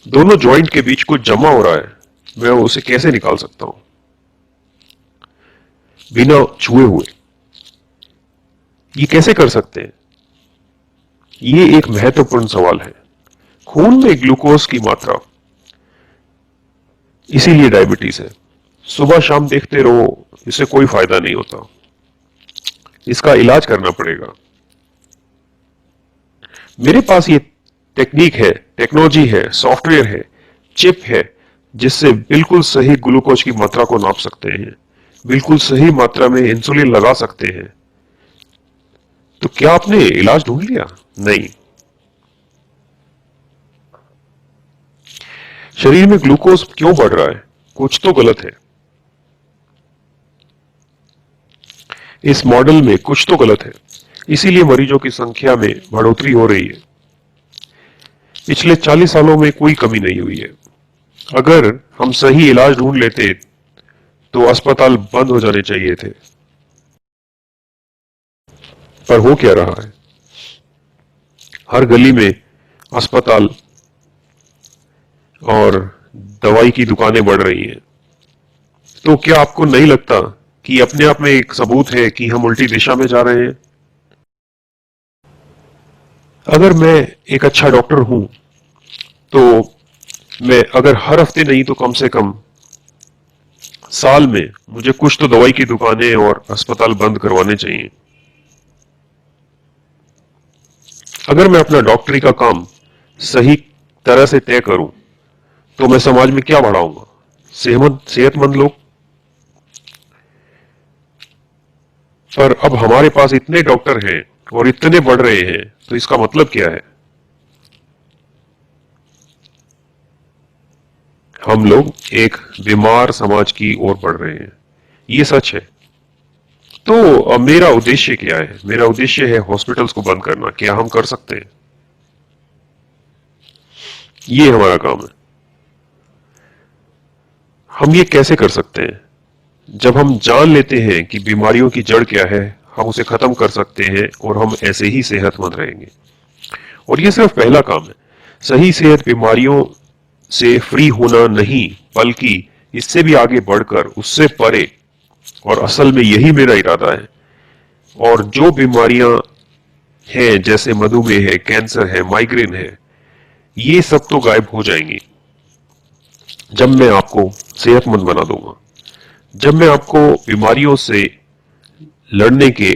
दोनों जॉइंट के बीच कुछ जमा हो रहा है, मैं उसे कैसे निकाल सकता हूं बिना छुए हुए? ये कैसे कर सकते हैं? ये एक महत्वपूर्ण सवाल है। खून में ग्लूकोज की मात्रा, इसीलिए डायबिटीज है। सुबह शाम देखते रहो, इससे कोई फायदा नहीं होता, इसका इलाज करना पड़ेगा। मेरे पास ये टेक्निक है, टेक्नोलॉजी है, सॉफ्टवेयर है, चिप है, जिससे बिल्कुल सही ग्लूकोज की मात्रा को नाप सकते हैं, बिल्कुल सही मात्रा में इंसुलिन लगा सकते हैं। तो क्या आपने इलाज ढूंढ लिया? नहीं। शरीर में ग्लूकोज क्यों बढ़ रहा है? कुछ तो गलत है, इस मॉडल में कुछ तो गलत है, इसीलिए मरीजों की संख्या में बढ़ोतरी हो रही है। पिछले 40 सालों में कोई कमी नहीं हुई है। अगर हम सही इलाज ढूंढ लेते तो अस्पताल बंद हो जाने चाहिए थे, पर हो क्या रहा है? हर गली में अस्पताल और दवाई की दुकानें बढ़ रही हैं। तो क्या आपको नहीं लगता कि अपने आप में एक सबूत है कि हम उल्टी दिशा में जा रहे हैं? अगर मैं एक अच्छा डॉक्टर हूं तो मैं अगर हर हफ्ते नहीं तो कम से कम साल में मुझे कुछ तो दवाई की दुकानें और अस्पताल बंद करवाने चाहिए। अगर मैं अपना डॉक्टरी का काम सही तरह से तय करूं तो मैं समाज में क्या बढ़ाऊंगा? सेहतमंद लोग। पर अब हमारे पास इतने डॉक्टर हैं और इतने बढ़ रहे हैं, तो इसका मतलब क्या है? हम लोग एक बीमार समाज की ओर बढ़ रहे हैं। ये सच है। तो मेरा उद्देश्य क्या है? मेरा उद्देश्य है हॉस्पिटल्स को बंद करना। क्या हम कर सकते हैं? ये हमारा काम है। हम ये कैसे कर सकते हैं? जब हम जान लेते हैं कि बीमारियों की जड़ क्या है, हम उसे खत्म कर सकते हैं और हम ऐसे ही सेहतमंद रहेंगे। और ये सिर्फ पहला काम है। सही सेहत बीमारियों से फ्री होना नहीं, बल्कि इससे भी आगे बढ़कर उससे परे। और असल में यही मेरा इरादा है। और जो बीमारियां हैं जैसे मधुमेह है, कैंसर है, माइग्रेन है, ये सब तो गायब हो जाएंगी जब मैं आपको सेहतमंद बना दूंगा। जब मैं आपको बीमारियों से लड़ने के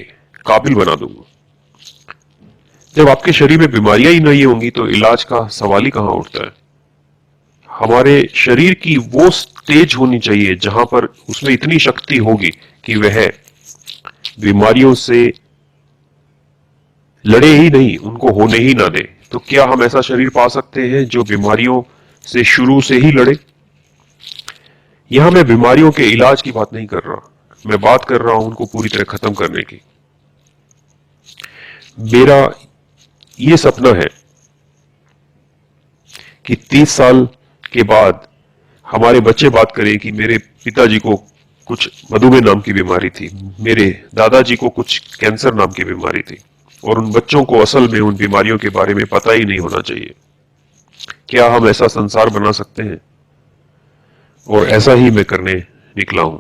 काबिल बना दूंगा। जब आपके शरीर में बीमारियां ही नहीं होंगी तो इलाज का सवाल ही कहां उठता है? हमारे शरीर की वो स्टेज होनी चाहिए जहां पर उसमें इतनी शक्ति होगी कि वह बीमारियों से लड़े ही नहीं, उनको होने ही ना दे। तो क्या हम ऐसा शरीर पा सकते हैं जो बीमारियों से शुरू से ही लड़े? यहां मैं बीमारियों के इलाज की बात नहीं कर रहा। मैं बात कर रहा हूं उनको पूरी तरह खत्म करने की। मेरा ये सपना है कि 30 साल के बाद हमारे बच्चे बात करें कि मेरे पिताजी को कुछ मधुमेह नाम की बीमारी थी, मेरे दादाजी को कुछ कैंसर नाम की बीमारी थी, और उन बच्चों को असल में उन बीमारियों के बारे में पता ही नहीं होना चाहिए। क्या हम ऐसा संसार बना सकते हैं? और ऐसा ही मैं करने निकला हूं।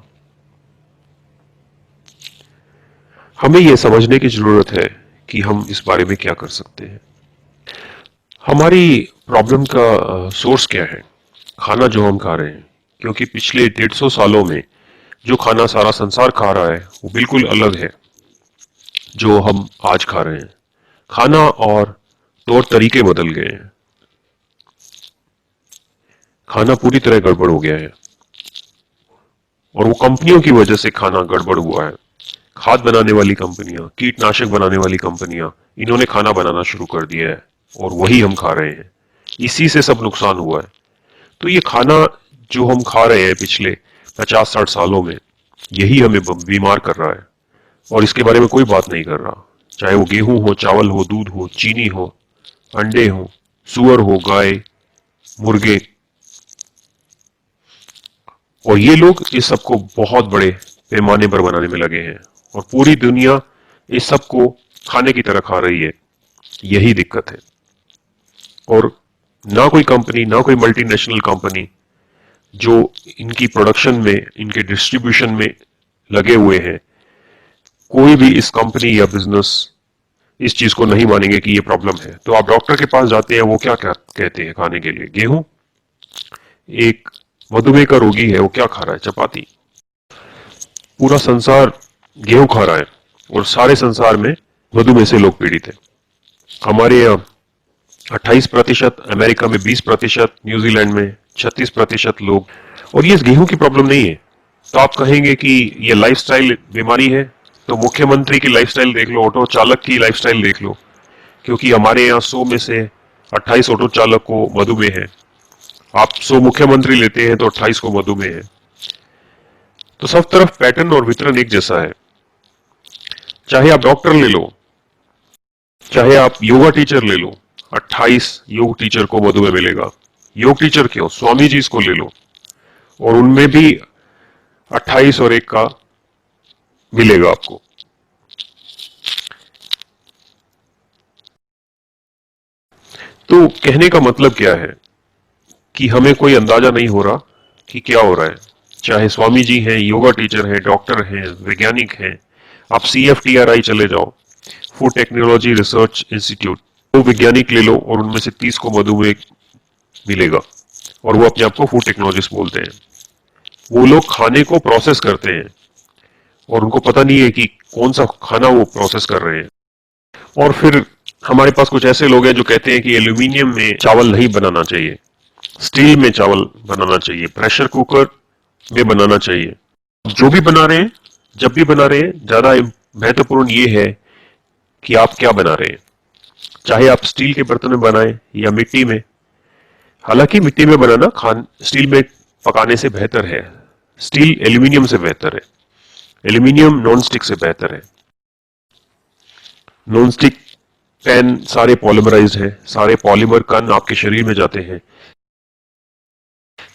हमें यह समझने की जरूरत है कि हम इस बारे में क्या कर सकते हैं। हमारी प्रॉब्लम का सोर्स क्या है? खाना जो हम खा रहे हैं। क्योंकि पिछले 150 सालों में जो खाना सारा संसार खा रहा है वो बिल्कुल अलग है जो हम आज खा रहे हैं। खाना और तौर तरीके बदल गए हैं। खाना पूरी तरह गड़बड़ हो गया है और वो कंपनियों की वजह से खाना गड़बड़ हुआ है। खाद बनाने वाली कंपनियां, कीटनाशक बनाने वाली कंपनियां, इन्होंने खाना बनाना शुरू कर दिया है और वही हम खा रहे हैं। इसी से सब नुकसान हुआ है। तो ये खाना जो हम खा रहे हैं पिछले 50-60 सालों में, यही हमें बीमार कर रहा है और इसके बारे में कोई बात नहीं कर रहा। चाहे वो गेहूं हो, चावल हो, दूध हो, चीनी हो, अंडे हो, सुअर हो, गाय, मुर्गे। और ये लोग इस सबको बहुत बड़े पैमाने पर बनाने में लगे हैं और पूरी दुनिया इस सब को खाने की तरह खा रही है। यही दिक्कत है। और ना कोई कंपनी, ना कोई मल्टीनेशनल कंपनी जो इनकी प्रोडक्शन में, इनके डिस्ट्रीब्यूशन में लगे हुए हैं, कोई भी इस कंपनी या बिजनेस इस चीज को नहीं मानेंगे कि ये प्रॉब्लम है। तो आप डॉक्टर के पास जाते हैं, वो क्या क्या कहते हैं खाने के लिए? गेहूं। एक मधुमेह का रोगी है, वो क्या खा रहा है? चपाती। पूरा संसार गेहूं खा रहा है और सारे संसार में मधुमेह से लोग पीड़ित हैं। हमारे यहाँ 28%, अमेरिका में 20%, न्यूजीलैंड में 36% लोग। और ये गेहूं की प्रॉब्लम नहीं है। तो आप कहेंगे कि ये लाइफस्टाइल बीमारी है। तो मुख्यमंत्री की लाइफस्टाइल देख लो, ऑटो चालक की लाइफस्टाइल देख लो। क्योंकि हमारे यहाँ 100 में से 28 ऑटो चालक को मधुमेह है। आप 100 मुख्यमंत्री लेते हैं तो 28 को मधुमेह है। तो सब तरफ पैटर्न और वितरण एक जैसा है। चाहे आप डॉक्टर ले लो, चाहे आप योगा टीचर ले लो, 28 योग टीचर को मधुमेह मिलेगा। योग टीचर क्यों, स्वामी जी को ले लो, और उनमें भी 28 और 1 का मिलेगा आपको। तो कहने का मतलब क्या है? कि हमें कोई अंदाजा नहीं हो रहा कि क्या हो रहा है। चाहे स्वामी जी हैं, योगा टीचर हैं, डॉक्टर हैं, वैज्ञानिक हैं, आप CFTRI चले जाओ, फूड टेक्नोलॉजी रिसर्च इंस्टीट्यूट, वो वैज्ञानिक ले लो और उनमें से 30 को मधुमेह मिलेगा और वो अपने आप को फूड टेक्नोलॉजिस्ट बोलते हैं। वो लोग खाने को प्रोसेस करते हैं और उनको पता नहीं है कि कौन सा खाना वो प्रोसेस कर रहे हैं। और फिर हमारे पास कुछ ऐसे लोग हैं जो कहते हैं कि एल्यूमिनियम में चावल नहीं बनाना चाहिए, स्टील में चावल बनाना चाहिए, प्रेशर कुकर में बनाना चाहिए। जो भी बना रहे हैं, जब भी बना रहे हैं, ज्यादा महत्वपूर्ण ये है कि आप क्या बना रहे हैं। चाहे आप स्टील के बर्तन में बनाएं या मिट्टी में। हालांकि मिट्टी में बनाना खान स्टील में पकाने से बेहतर है। स्टील एल्यूमिनियम से बेहतर है, एल्यूमिनियम नॉन स्टिक से बेहतर है। नॉन स्टिक पैन सारे पॉलीमराइज्ड हैं, सारे पॉलीमर कण आपके शरीर में जाते हैं।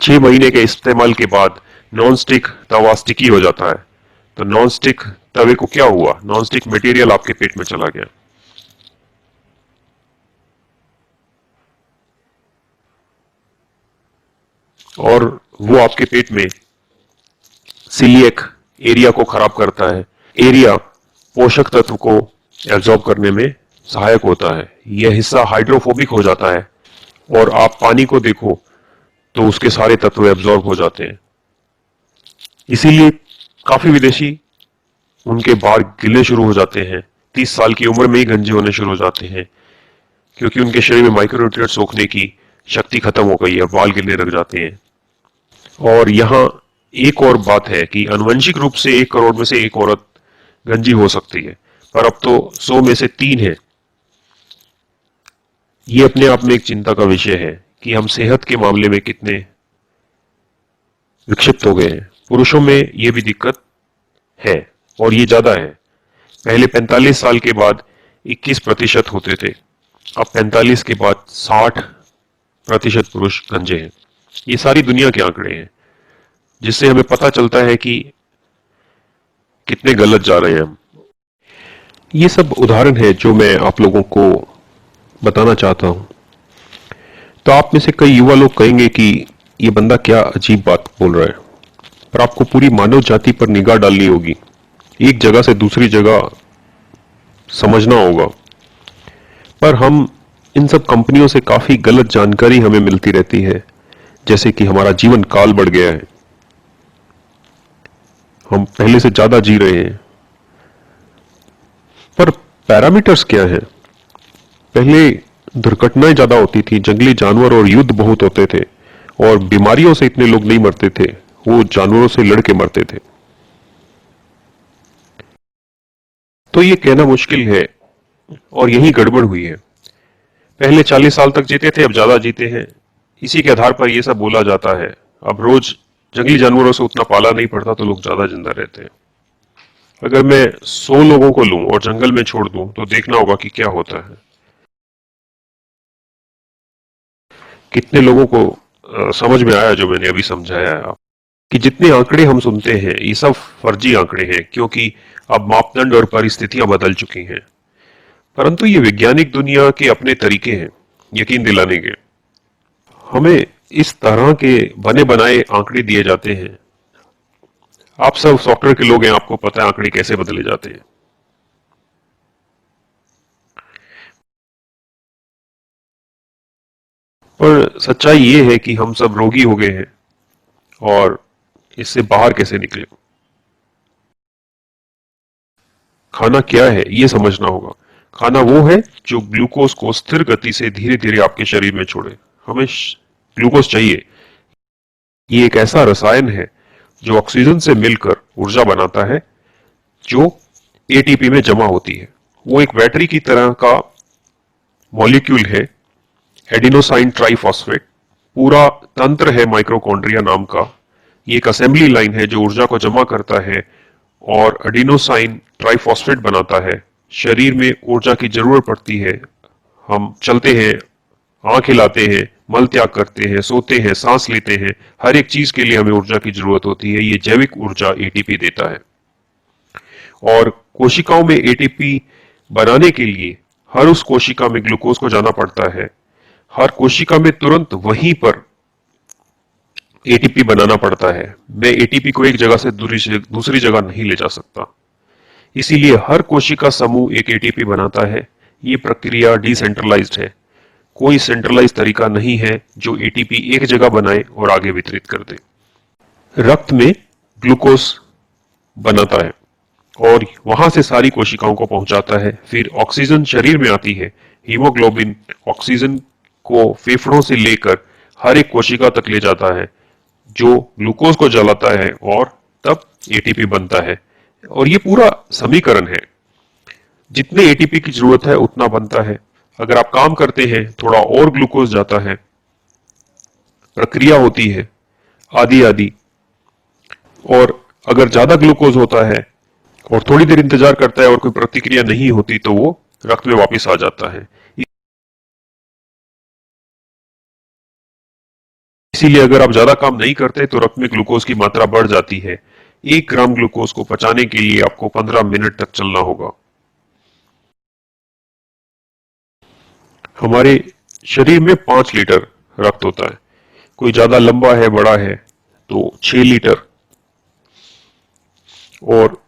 6 महीने के इस्तेमाल के बाद नॉन स्टिक तवा स्टिकी हो जाता है। तो नॉन स्टिक तवे को क्या हुआ, नॉन स्टिक मटेरियल आपके पेट में चला गया और वो आपके पेट में सीलिएक एरिया को खराब करता है। एरिया पोषक तत्व को एब्जॉर्ब करने में सहायक होता है। यह हिस्सा हाइड्रोफोबिक हो जाता है और आप पानी को देखो तो उसके सारे तत्व एब्जॉर्ब हो जाते हैं। इसीलिए काफी विदेशी उनके बाल गिरने शुरू हो जाते हैं, 30 साल की उम्र में ही गंजे होने शुरू हो जाते हैं, क्योंकि उनके शरीर में माइक्रोन्यूट्रिएंट सोखने की शक्ति खत्म हो गई है, बाल गिरने लग जाते हैं। और यहाँ एक और बात है कि आनुवंशिक रूप से 1 करोड़ में से एक औरत गंजी हो सकती है, पर अब तो 100 में से 3 है। ये अपने आप में एक चिंता का विषय है कि हम सेहत के मामले में कितने विक्षिप्त हो गए हैं। पुरुषों में ये भी दिक्कत है और ये ज्यादा है। पहले 45 साल के बाद 21% होते थे, अब 45 के बाद 60% पुरुष गंजे हैं। ये सारी दुनिया के आंकड़े हैं, जिससे हमें पता चलता है कि कितने गलत जा रहे हैं हम। ये सब उदाहरण है जो मैं आप लोगों को बताना चाहता हूं। तो आप में से कई युवा लोग कहेंगे कि ये बंदा क्या अजीब बात बोल रहा है, पर आपको पूरी मानव जाति पर निगाह डालनी होगी, एक जगह से दूसरी जगह समझना होगा। पर हम इन सब कंपनियों से काफी गलत जानकारी हमें मिलती रहती है, जैसे कि हमारा जीवन काल बढ़ गया है, हम पहले से ज्यादा जी रहे हैं। पर पैरामीटर्स क्या है? पहले दुर्घटनाएं ज्यादा होती थी, जंगली जानवर और युद्ध बहुत होते थे और बीमारियों से इतने लोग नहीं मरते थे, वो जानवरों से लड़के मरते थे। तो ये कहना मुश्किल है और यही गड़बड़ हुई है। पहले 40 साल तक जीते थे, अब ज्यादा जीते हैं। इसी के आधार पर यह सब बोला जाता है। अब रोज जंगली जानवरों से उतना पाला नहीं पड़ता तो लोग ज्यादा जिंदा रहते हैं। अगर मैं 100 लोगों को लूं और जंगल में छोड़ दूं तो देखना होगा कि क्या होता है। कितने लोगों को समझ में आया जो मैंने अभी समझाया है कि जितने आंकड़े हम सुनते हैं ये सब फर्जी आंकड़े हैं, क्योंकि अब मापदंड और परिस्थितियां बदल चुकी हैं। परंतु ये वैज्ञानिक दुनिया के अपने तरीके हैं यकीन दिलाने के। हमें इस तरह के बने बनाए आंकड़े दिए जाते हैं। आप सब सॉफ्टवेयर के लोग हैं, आपको पता है आंकड़े कैसे बदले जाते हैं। पर सच्चाई ये है कि हम सब रोगी हो गए हैं और इससे बाहर कैसे निकले। खाना क्या है ये समझना होगा। खाना वो है जो ग्लूकोज को स्थिर गति से धीरे धीरे आपके शरीर में छोड़े। हमें ग्लूकोज चाहिए। ये एक ऐसा रसायन है जो ऑक्सीजन से मिलकर ऊर्जा बनाता है, जो एटीपी में जमा होती है। वो एक बैटरी की तरह का मॉलिक्यूल है, एडिनोसाइन ट्राइफॉस्फेट। पूरा तंत्र है माइक्रोकॉन्ड्रिया नाम का। ये एक असेंबली लाइन है जो ऊर्जा को जमा करता है और एडिनोसाइन ट्राइफॉस्फेट बनाता है। शरीर में ऊर्जा की जरूरत पड़ती है। हम चलते हैं, आंख हिलाते हैं, मल त्याग करते हैं, सोते हैं, सांस लेते हैं, हर एक चीज के लिए हमें ऊर्जा की जरूरत होती है। ये जैविक ऊर्जा एटीपी देता है। और कोशिकाओं में एटीपी बनाने के लिए हर उस कोशिका में ग्लूकोज को जाना पड़ता है। हर कोशिका में तुरंत वहीं पर एटीपी बनाना पड़ता है। मैं एटीपी को एक जगह से दूसरी जगह नहीं ले जा सकता। इसीलिए हर कोशिका समूह एक एटीपी बनाता है। ये प्रक्रिया डिसेंट्रलाइज्ड है। कोई सेंट्रलाइज तरीका नहीं है जो एटीपी एक जगह बनाए और आगे वितरित कर दे। रक्त में ग्लूकोज बनाता है और वहां से सारी कोशिकाओं को पहुंचाता है। फिर ऑक्सीजन शरीर में आती है। हीमोग्लोबिन ऑक्सीजन को फेफड़ों से लेकर हर एक कोशिका तक ले जाता है, जो ग्लूकोज को जलाता है और तब एटीपी बनता है। और ये पूरा समीकरण है। जितने एटीपी की जरूरत है उतना बनता है। अगर आप काम करते हैं, थोड़ा और ग्लूकोज जाता है, प्रक्रिया होती है आदि आदि। और अगर ज्यादा ग्लूकोज होता है और थोड़ी देर इंतजार करता है और कोई प्रतिक्रिया नहीं होती तो वो रक्त में वापस आ जाता है। इसीलिए अगर आप ज्यादा काम नहीं करते तो रक्त में ग्लूकोज की मात्रा बढ़ जाती है। 1 ग्राम ग्लूकोज को पचाने के लिए आपको 15 मिनट तक चलना होगा। हमारे शरीर में 5 लीटर रक्त होता है। कोई ज्यादा लंबा है, बड़ा है तो 6 लीटर, और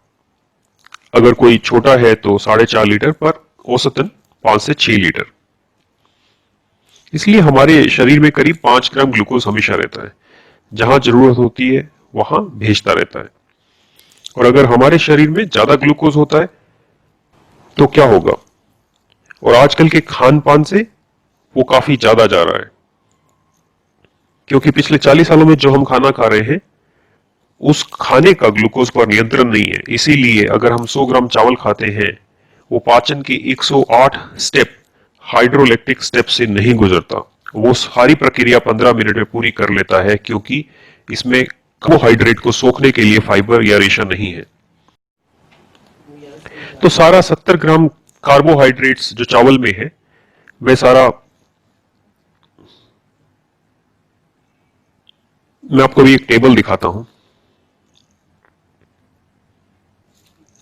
अगर कोई छोटा है तो 4.5 लीटर, पर औसतन 5 से 6 लीटर। इसलिए हमारे शरीर में करीब 5 ग्राम ग्लूकोज हमेशा रहता है। जहां जरूरत होती है वहां भेजता रहता है। और अगर हमारे शरीर में ज्यादा ग्लूकोज होता है तो क्या होगा? और आजकल के खान पान से वो काफी ज्यादा जा रहा है, क्योंकि पिछले 40 सालों में जो हम खाना खा रहे हैं उस खाने का ग्लूकोज पर नियंत्रण नहीं है। इसीलिए अगर हम 100 ग्राम चावल खाते हैं, वो पाचन के 108 स्टेप हाइड्रोलैक्टिक स्टेप से नहीं गुजरता। वो सारी प्रक्रिया 15 मिनट में पूरी कर लेता है, क्योंकि इसमें कार्बोहाइड्रेट को सोखने के लिए फाइबर या रेशा नहीं है। तो सारा 70 ग्राम कार्बोहाइड्रेट्स जो चावल में है, वह सारा, मैं आपको भी एक टेबल दिखाता हूं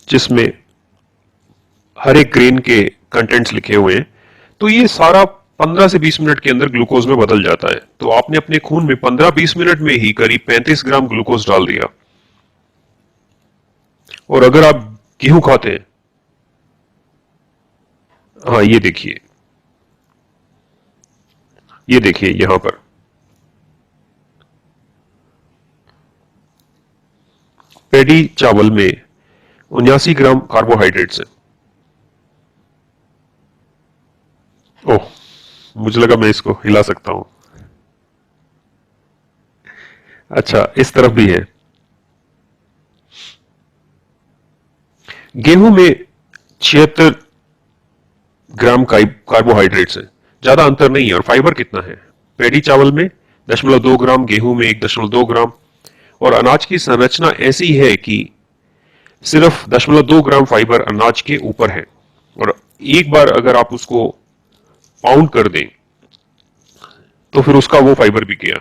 जिसमें हर एक ग्रेन के कंटेंट्स लिखे हुए हैं। तो ये सारा 15 से 20 मिनट के अंदर ग्लूकोज में बदल जाता है। तो आपने अपने खून में 15-20 मिनट में ही करीब 35 ग्राम ग्लूकोज डाल दिया। और अगर आप गेहूं खाते हैं, हाँ ये देखिए यहां पर पेडी चावल में 79 ग्राम कार्बोहाइड्रेट्स है। ओह, मुझे लगा मैं इसको हिला सकता हूं। अच्छा, इस तरफ भी है। गेहूं में 76 ग्राम कार्बोहाइड्रेट्स है। ज्यादा अंतर नहीं है। और फाइबर कितना है? पेडी चावल में 0.2 ग्राम, गेहूं में 1.2 ग्राम। और अनाज की संरचना ऐसी है कि सिर्फ 0.2 ग्राम फाइबर अनाज के ऊपर है। और एक बार अगर आप उसको पाउंड कर दें तो फिर उसका वो फाइबर भी गया।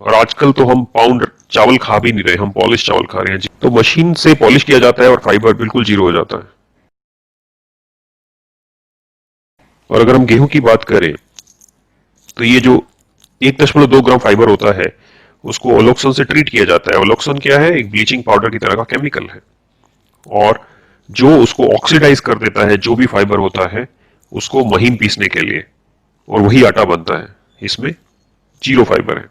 और आजकल तो हम पाउंड चावल खा भी नहीं रहे, हम पॉलिश चावल खा रहे हैं। तो मशीन से पॉलिश किया जाता है और फाइबर बिल्कुल जीरो हो जाता है। और अगर हम गेहूं की बात करें तो ये जो 1.2 ग्राम फाइबर होता है उसको ओलोक्सन से ट्रीट किया जाता है। ओलोक्सन क्या है? एक ब्लीचिंग पाउडर की तरह का केमिकल है, और जो उसको ऑक्सीडाइज कर देता है, जो भी फाइबर होता है उसको महीन पीसने के लिए, और वही आटा बनता है। इसमें जीरो फाइबर है।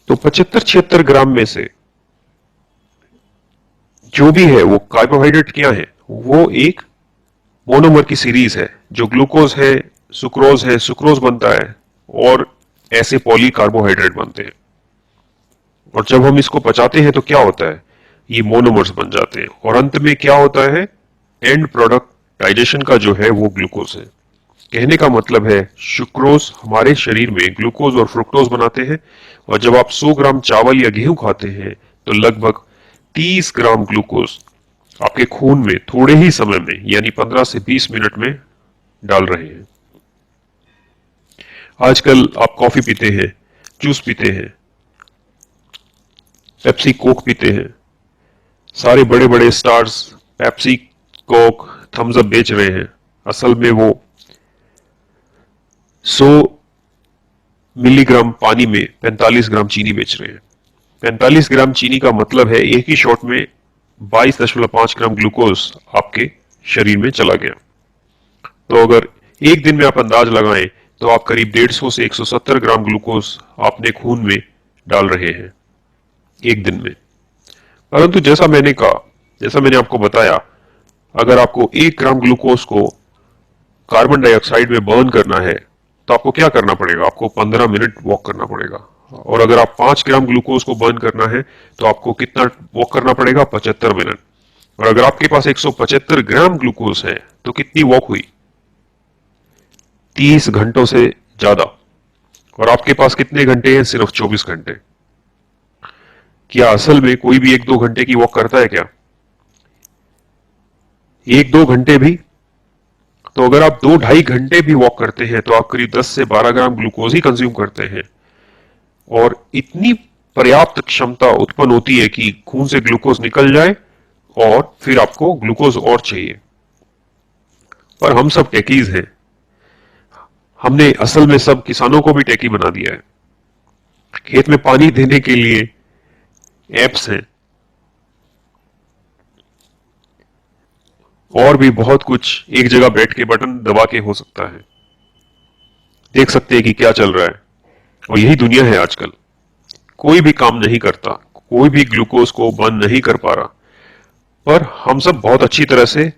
तो 75-76 ग्राम में से जो भी है वो कार्बोहाइड्रेट क्या है? वो एक मोनोमर की सीरीज है। जो ग्लूकोज है, सुक्रोज बनता है, और ऐसे पॉली कार्बोहाइड्रेट बनते हैं। और जब हम इसको पचाते हैं तो क्या होता है? ये मोनोमर्स बन जाते हैं। और अंत में क्या होता है? एंड प्रोडक्ट डाइजेशन का जो है वो ग्लूकोज है। कहने का मतलब है सुक्रोज हमारे शरीर में ग्लूकोज और फ्रुक्टोज बनाते हैं। और जब आप 100 ग्राम चावल या गेहूं खाते हैं तो लगभग 30 ग्राम ग्लूकोज आपके खून में थोड़े ही समय में, यानी 15 से 20 मिनट में डाल रहे हैं। आजकल आप कॉफी पीते हैं, जूस पीते हैं, पेप्सी कोक पीते हैं। सारे बड़े बड़े stars Pepsi Coke Thums Up बेच रहे हैं। असल में वो 100 मिलीग्राम पानी में 45 ग्राम चीनी बेच रहे हैं। 45 ग्राम चीनी का मतलब है एक ही शॉट में 22.5 ग्राम ग्लूकोज आपके शरीर में चला गया। तो अगर एक दिन में आप अंदाज लगाएं तो आप करीब 150 से 170 ग्राम ग्लूकोज अपने खून में डाल रहे हैं एक दिन में। परंतु जैसा मैंने आपको बताया, अगर आपको 1 ग्राम ग्लूकोज को कार्बन डाइऑक्साइड में बर्न करना है तो आपको क्या करना पड़ेगा? आपको 15 मिनट वॉक करना पड़ेगा। और अगर आप 5 ग्राम ग्लूकोज को बर्न करना है तो आपको कितना वॉक करना पड़ेगा? 75 मिनट। और अगर आपके पास 175 ग्राम ग्लूकोज है तो कितनी वॉक हुई? 30 घंटों से ज्यादा। और आपके पास कितने घंटे हैं? सिर्फ 24 घंटे। क्या असल में कोई भी 1-2 घंटे की वॉक करता है क्या? 1-2 घंटे भी? तो अगर आप 2-2.5 घंटे भी वॉक करते हैं तो आप करीब 10 से 12 ग्राम ग्लूकोज ही कंज्यूम करते हैं। और इतनी पर्याप्त क्षमता उत्पन्न होती है कि खून से ग्लूकोज निकल जाए और फिर आपको ग्लूकोज और चाहिए। पर हम सब टेकीज हैं। हमने असल में सब किसानों को भी टेकी बना दिया है। खेत में पानी देने के लिए एप्स हैं और भी बहुत कुछ, एक जगह बैठ के बटन दबा के हो सकता है। देख सकते हैं कि क्या चल रहा है। और यही दुनिया है आजकल। कोई भी काम नहीं करता, कोई भी ग्लूकोज को बर्न नहीं कर पा रहा, पर हम सब बहुत अच्छी तरह से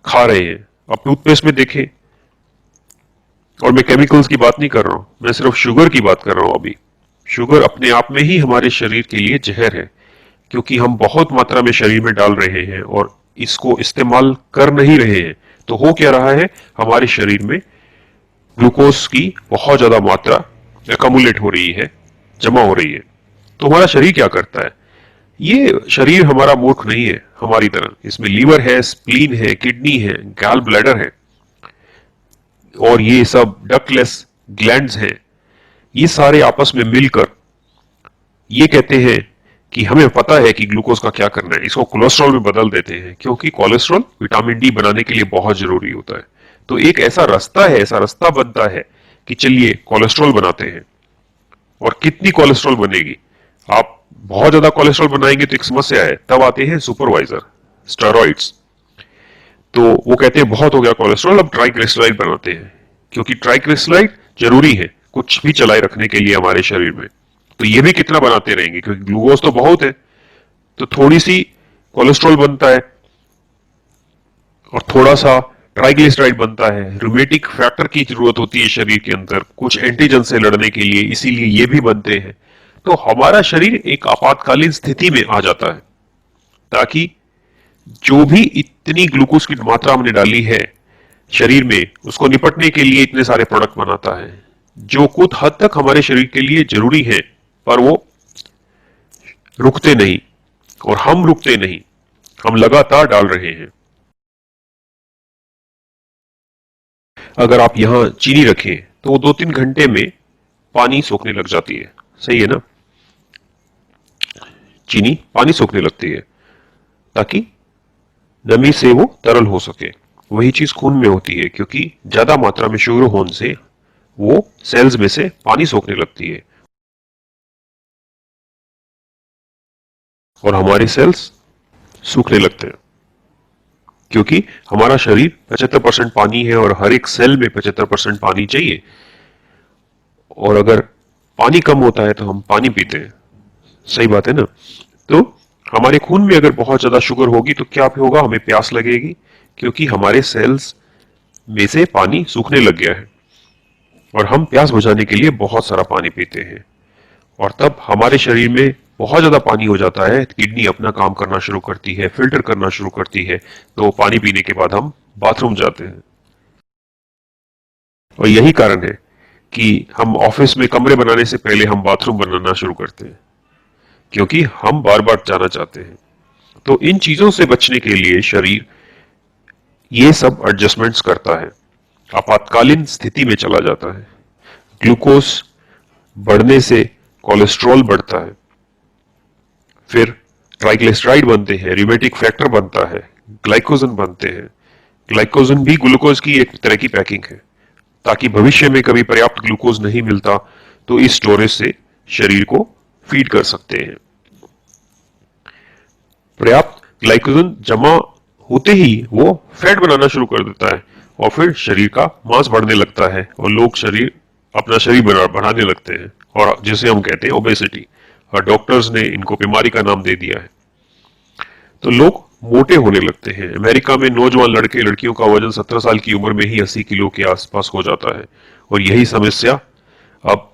खा रहे हैं। आप टूथपेस्ट में देखें, और मैं केमिकल्स की बात नहीं कर रहा हूं, मैं सिर्फ शुगर की बात कर रहा हूं। अभी शुगर अपने आप में ही हमारे शरीर के लिए जहर है, क्योंकि हम बहुत मात्रा में शरीर में डाल रहे हैं और इसको इस्तेमाल कर नहीं रहे हैं। तो हो क्या रहा है, हमारे शरीर में ग्लूकोज की बहुत ज्यादा मात्रा एकमुलेट हो रही है, जमा हो रही है। तो हमारा शरीर क्या करता है? ये शरीर हमारा मूर्ख नहीं है हमारी तरह। इसमें लीवर है, स्प्लीन है, किडनी है, गैल ब्लैडर है, और ये सब डक्टलेस ग्लैंड्स हैं। ये सारे आपस में मिलकर ये कहते हैं कि हमें पता है कि ग्लूकोज का क्या करना है, इसको कोलेस्ट्रॉल में बदल देते हैं, क्योंकि कोलेस्ट्रॉल विटामिन डी बनाने के लिए बहुत जरूरी होता है। तो एक ऐसा रास्ता बनता है कि चलिए कोलेस्ट्रॉल बनाते हैं। और कितनी कोलेस्ट्रॉल बनेगी? आप बहुत ज्यादा कोलेस्ट्रॉल बनाएंगे तो एक समस्या है, तब आते हैं सुपरवाइजर स्टेरॉइड्स। तो वो कहते हैं बहुत हो गया कोलेस्ट्रॉल, अब ट्राइग्लिसराइड बनाते हैं, क्योंकि ट्राइग्लिसराइड जरूरी है कुछ भी चलाए रखने के लिए हमारे शरीर में। तो ये भी कितना बनाते रहेंगे, क्योंकि ग्लूकोज तो बहुत है, तो थोड़ी सी कोलेस्ट्रॉल बनता है और थोड़ा सा ट्राइग्लिसराइड बनता है। रूमेटिक फैक्टर की जरूरत होती है शरीर के अंदर कुछ एंटीजन से लड़ने के लिए, इसीलिए ये भी बनते हैं। तो हमारा शरीर एक आपातकालीन स्थिति में आ जाता है, ताकि जो भी इतनी ग्लूकोज की मात्रा हमने डाली है शरीर में, उसको निपटने के लिए इतने सारे प्रोडक्ट बनाता है, जो कुछ हद तक हमारे शरीर के लिए जरूरी है, पर वो रुकते नहीं। और हम रुकते नहीं, हम लगातार डाल रहे हैं। अगर आप यहां चीनी रखें तो वो 2-3 घंटे में पानी सोखने लग जाती है। सही है ना? चीनी पानी सोखने लगती है ताकि नमी से वो तरल हो सके। वही चीज खून में होती है, क्योंकि ज्यादा मात्रा में शुगर होने से वो सेल्स में से पानी सोखने लगती है और हमारे सेल्स सूखने लगते हैं, क्योंकि हमारा शरीर 75% पानी है और हर एक सेल में 75% पानी चाहिए। और अगर पानी कम होता है तो हम पानी पीते हैं। सही बात है ना? तो हमारे खून में अगर बहुत ज्यादा शुगर होगी तो क्या होगा? हमें प्यास लगेगी, क्योंकि हमारे सेल्स में से पानी सूखने लग गया है और हम प्यास बुझाने के लिए बहुत सारा पानी पीते हैं। और तब हमारे शरीर में बहुत ज्यादा पानी हो जाता है, किडनी अपना काम करना शुरू करती है, फिल्टर करना शुरू करती है। तो पानी पीने के बाद हम बाथरूम जाते हैं। और यही कारण है कि हम ऑफिस में कमरे बनाने से पहले हम बाथरूम बनाना शुरू करते हैं, क्योंकि हम बार बार जाना चाहते हैं। तो इन चीजों से बचने के लिए शरीर ये सब एडजस्टमेंट्स करता है, आपातकालीन स्थिति में चला जाता है। ग्लूकोज बढ़ने से कोलेस्ट्रॉल बढ़ता है, फिर ट्राइग्लिसराइड बनते हैं, रिमेटिक फैक्टर बनता है, ग्लाइकोजन बनते हैं। ग्लाइकोजन भी ग्लूकोज की एक तरह की पैकिंग है, ताकि भविष्य में कभी पर्याप्त ग्लूकोज नहीं मिलता तो इस स्टोरेज से शरीर को फीड कर सकते हैं। पर्याप्त ग्लाइकोजन जमा होते ही वो फैट बनाना शुरू कर देता है और फिर शरीर का मांस बढ़ने लगता है और लोग अपना शरीर बढ़ाने लगते हैं और जिसे हम कहते हैं ओबेसिटी, और डॉक्टर्स ने इनको बीमारी का नाम दे दिया है। तो लोग मोटे होने लगते हैं। अमेरिका में नौजवान लड़के लड़कियों का वजन 17 साल की उम्र में ही 80 किलो के आसपास हो जाता है और यही समस्या अब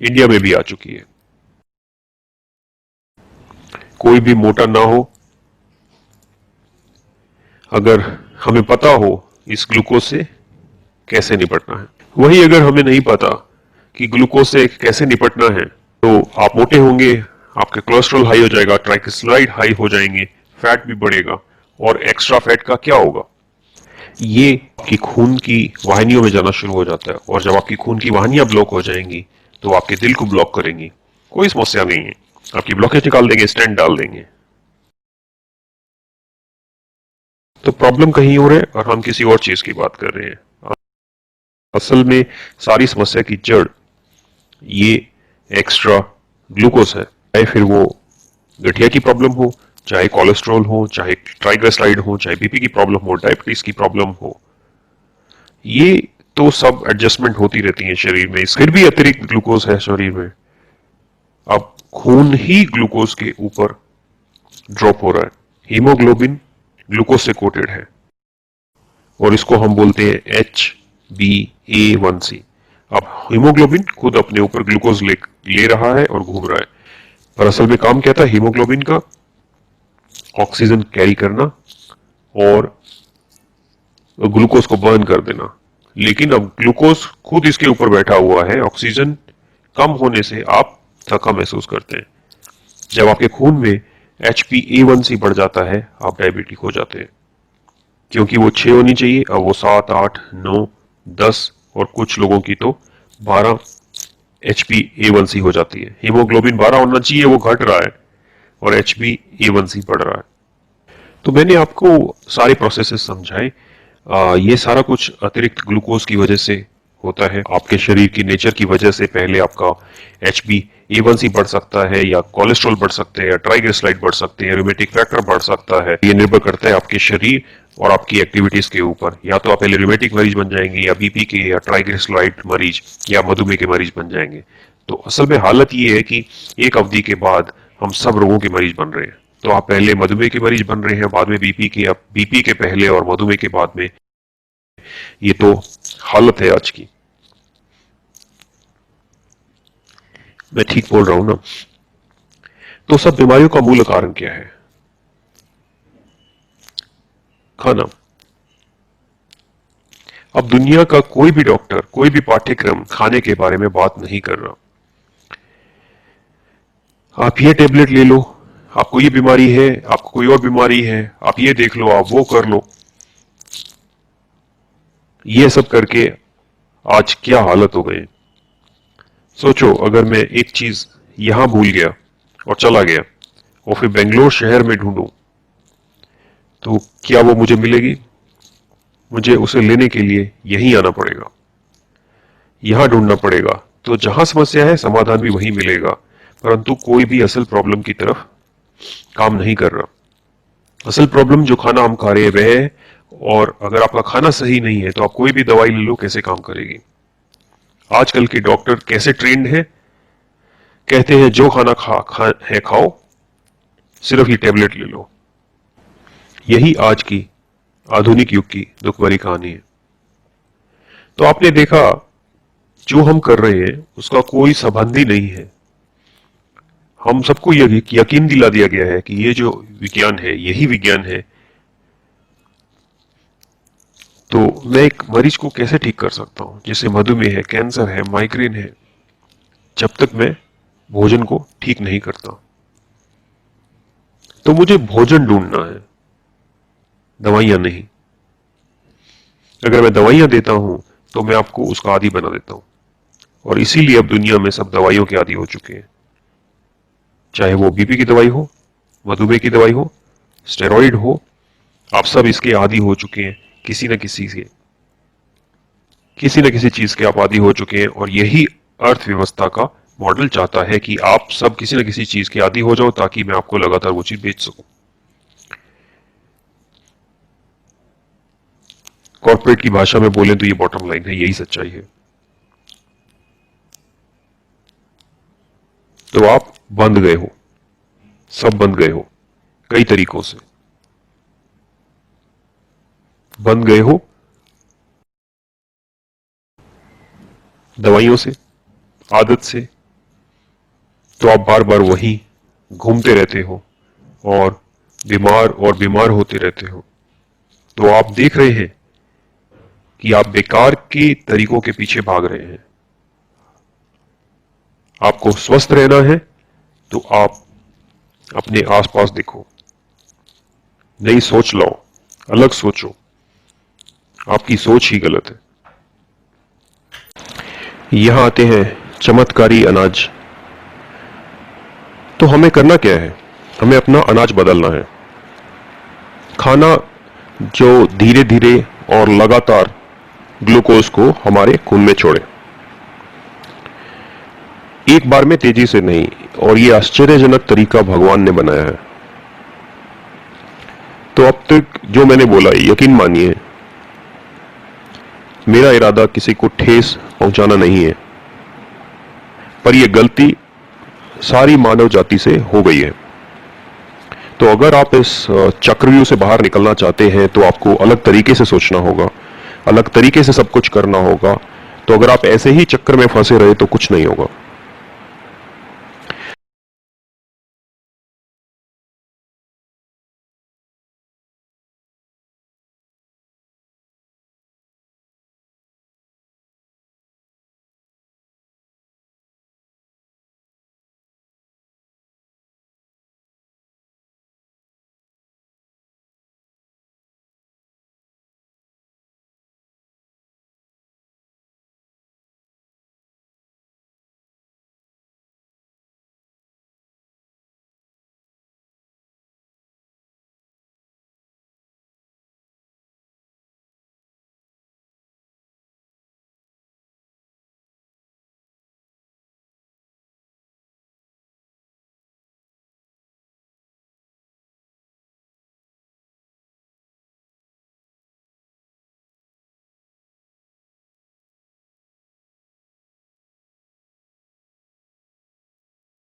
इंडिया में भी आ चुकी है। कोई भी मोटा ना हो, अगर हमें पता हो इस ग्लूकोज से कैसे निपटना है। वही अगर हमें नहीं पता कि ग्लूकोज से कैसे निपटना है तो आप मोटे होंगे, आपके कोलेस्ट्रॉल हाई हो जाएगा, ट्राइग्लिसराइड हाई हो जाएंगे, फैट भी बढ़ेगा। और एक्स्ट्रा फैट का क्या होगा? ये आपकी खून की वाहिनियों में जाना शुरू हो जाता है और जब आपकी खून की वाहिनियां ब्लॉक हो जाएंगी तो आपके दिल को ब्लॉक करेंगी। कोई समस्या नहीं है, आपकी ब्लॉकेज निकाल देंगे, स्टेंट डाल देंगे। तो प्रॉब्लम कहीं और है और हम किसी और चीज की बात कर रहे हैं। असल में सारी समस्या की जड़ ये एक्स्ट्रा ग्लूकोज है। चाहे फिर वो गठिया की प्रॉब्लम हो, चाहे कोलेस्ट्रॉल हो, चाहे ट्राइग्लिसराइड हो, चाहे बीपी की प्रॉब्लम हो, डायबिटीज की प्रॉब्लम हो, ये तो सब एडजस्टमेंट होती रहती है शरीर में। फिर भी अतिरिक्त ग्लूकोज है शरीर में। अब खून ही ग्लूकोज के ऊपर ड्रॉप हो रहा है। हीमोग्लोबिन ग्लूकोज से कोटेड है और इसको हम बोलते हैं HbA1c। अब हीमोग्लोबिन खुद अपने ऊपर ग्लूकोज ले रहा है और घूम रहा है, पर असल में काम क्या था हीमोग्लोबिन का? ऑक्सीजन कैरी करना और ग्लूकोज को बर्न कर देना। लेकिन अब ग्लूकोज खुद इसके ऊपर बैठा हुआ है। ऑक्सीजन कम होने से आप थका महसूस करते हैं। जब आपके खून में HbA1c बढ़ जाता है, आप डायबिटिक हो जाते हैं, क्योंकि वो 6 होनी चाहिए, अब वो 7, 8, 9, 10 और कुछ लोगों की तो 12 HbA1c हो जाती है। हीमोग्लोबिन 12 होना चाहिए, वो घट रहा है और HbA1c बढ़ रहा है। तो मैंने आपको सारे प्रोसेसेस समझाए। ये सारा कुछ अतिरिक्त ग्लूकोज की वजह से होता है। आपके शरीर की नेचर की वजह से पहले आपका HbA1c बढ़ सकता है, या कोलेस्ट्रॉल बढ़ सकते हैं, या ट्राइग्लिसराइड बढ़ सकते हैं, रूमेटिक फैक्टर बढ़ सकता है। ये निर्भर करता है आपके शरीर और आपकी एक्टिविटीज के ऊपर। या तो आप पहले रूमेटिक मरीज बन जाएंगे, या बीपी के, या ट्राइग्लिसराइड मरीज, या मधुमेह के मरीज बन जाएंगे। तो असल में हालत ये है कि एक अवधि के बाद हम सब रोगों के मरीज बन रहे हैं। तो आप पहले मधुमेह के मरीज बन रहे हैं, बाद में बीपी के, या बीपी के पहले और मधुमेह के बाद में। ये तो हालत है आज की। मैं ठीक बोल रहा हूं ना? तो सब बीमारियों का मूल कारण क्या है? खाना। अब दुनिया का कोई भी डॉक्टर, कोई भी पाठ्यक्रम खाने के बारे में बात नहीं कर रहा। आप ये टेबलेट ले लो, आपको ये बीमारी है, आपको कोई और बीमारी है, आप ये देख लो, आप वो कर लो। ये सब करके आज क्या हालत हो गई। सोचो, अगर मैं एक चीज यहां भूल गया और चला गया और फिर बेंगलोर शहर में ढूंढूं, तो क्या वो मुझे मिलेगी? मुझे उसे लेने के लिए यहीं आना पड़ेगा, यहां ढूंढना पड़ेगा। तो जहां समस्या है समाधान भी वहीं मिलेगा, परंतु कोई भी असल प्रॉब्लम की तरफ काम नहीं कर रहा। असल प्रॉब्लम जो खाना हम खा रहे हैं वह है, और अगर आपका खाना सही नहीं है तो आप कोई भी दवाई ले लो, कैसे काम करेगी? आजकल के डॉक्टर कैसे ट्रेंड है? कहते हैं जो खाना है खाओ, सिर्फ ये टेबलेट ले लो। यही आज की आधुनिक युग की दुख भरी कहानी है। तो आपने देखा, जो हम कर रहे हैं उसका कोई संबंध ही नहीं है। हम सबको यकीन दिला दिया गया है कि ये जो विज्ञान है यही विज्ञान है। तो मैं एक मरीज को कैसे ठीक कर सकता हूं जिसे मधुमेह है, कैंसर है, माइग्रेन है, जब तक मैं भोजन को ठीक नहीं करता? तो मुझे भोजन ढूंढना है, दवाइयां नहीं। अगर मैं दवाइयां देता हूं तो मैं आपको उसका आदी बना देता हूं, और इसीलिए अब दुनिया में सब दवाइयों के आदी हो चुके हैं। चाहे वो बीपी की दवाई हो, मधुमेह की दवाई हो, स्टेरॉइड हो, आप सब इसके आदी हो चुके हैं। किसी न किसी चीज के आप आदी हो चुके हैं, और यही अर्थव्यवस्था का मॉडल चाहता है कि आप सब किसी न किसी चीज के आदी हो जाओ ताकि मैं आपको लगातार वो चीज बेच सकूं। कॉर्पोरेट की भाषा में बोलें तो ये बॉटम लाइन है, यही सच्चाई है। तो आप बंध गए हो, सब बंध गए हो, कई तरीकों से बंध गए हो। दवाइयों से, आदत से, तो आप बार बार वहीं घूमते रहते हो और बीमार होते रहते हो। तो आप देख रहे हैं कि आप बेकार के तरीकों के पीछे भाग रहे हैं। आपको स्वस्थ रहना है तो आप अपने आसपास देखो, नई सोच लाओ, अलग सोचो। आपकी सोच ही गलत है। यहां आते हैं चमत्कारी अनाज। तो हमें करना क्या है? हमें अपना अनाज बदलना है। खाना जो धीरे धीरे और लगातार ग्लूकोज को हमारे खून में छोड़े, एक बार में तेजी से नहीं। और ये आश्चर्यजनक तरीका भगवान ने बनाया है। तो अब तक जो मैंने बोला यकीन मानिए, मेरा इरादा किसी को ठेस पहुंचाना नहीं है, पर यह गलती सारी मानव जाति से हो गई है। तो अगर आप इस चक्रव्यूह से बाहर निकलना चाहते हैं तो आपको अलग तरीके से सोचना होगा, अलग तरीके से सब कुछ करना होगा। तो अगर आप ऐसे ही चक्कर में फंसे रहे तो कुछ नहीं होगा।